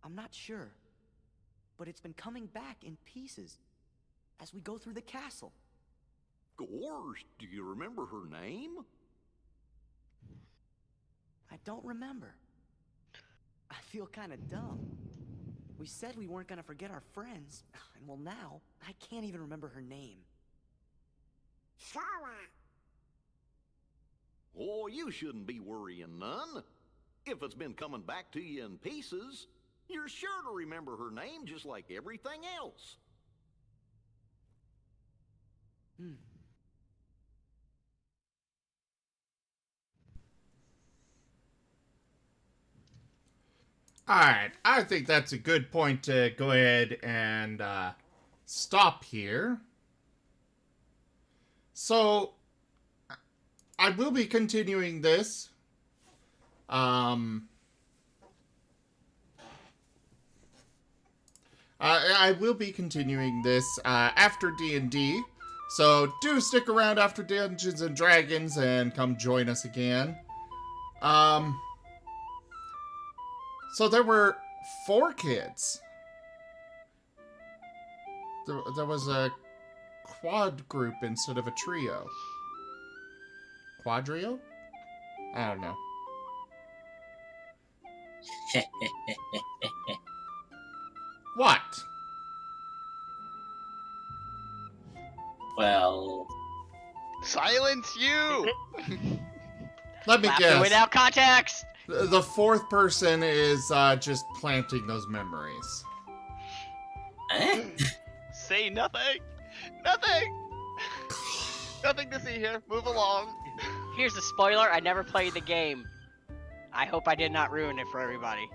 I'm not sure, but it's been coming back in pieces as we go through the castle. Gorge, do you remember her name? I don't remember. I feel kind of dumb. We said we weren't gonna forget our friends, and well now, I can't even remember her name. Sora. Oh, you shouldn't be worrying none. If it's been coming back to you in pieces, you're sure to remember her name just like everything else. Alright, I think that's a good point to go ahead and stop here. So, I will be continuing this. I will be continuing this after D&D. So, do stick around after Dungeons and Dragons and come join us again. So there were 4 kids. There was a quad group instead of a trio. Quadrio? I don't know. What? Well... Silence you! Let me Laughter guess. without context! The 4th person is just planting those memories. Say nothing! Nothing! Nothing to see here. Move along. Here's a spoiler, I never played the game. I hope I did not ruin it for everybody.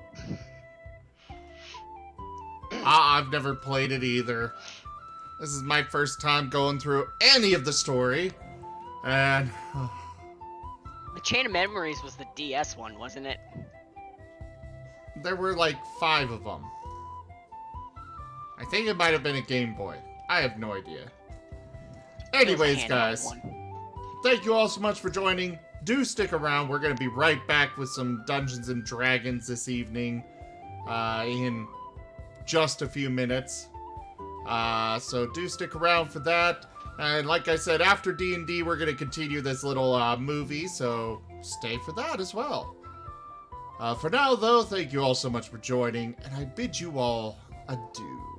I've never played it either. This is my first time going through any of the story. And... The Chain of Memories was the DS one, wasn't it? there were like 5 of them. I think it might have been a Game Boy. I have no idea. Anyways, guys, thank you all so much for joining. Do stick around. We're going to be right back with some Dungeons and Dragons this evening in just a few minutes. So do stick around for that. And like I said, after D&D, we're going to continue this little movie, so stay for that as well. For now, though, thank you all so much for joining, and I bid you all adieu.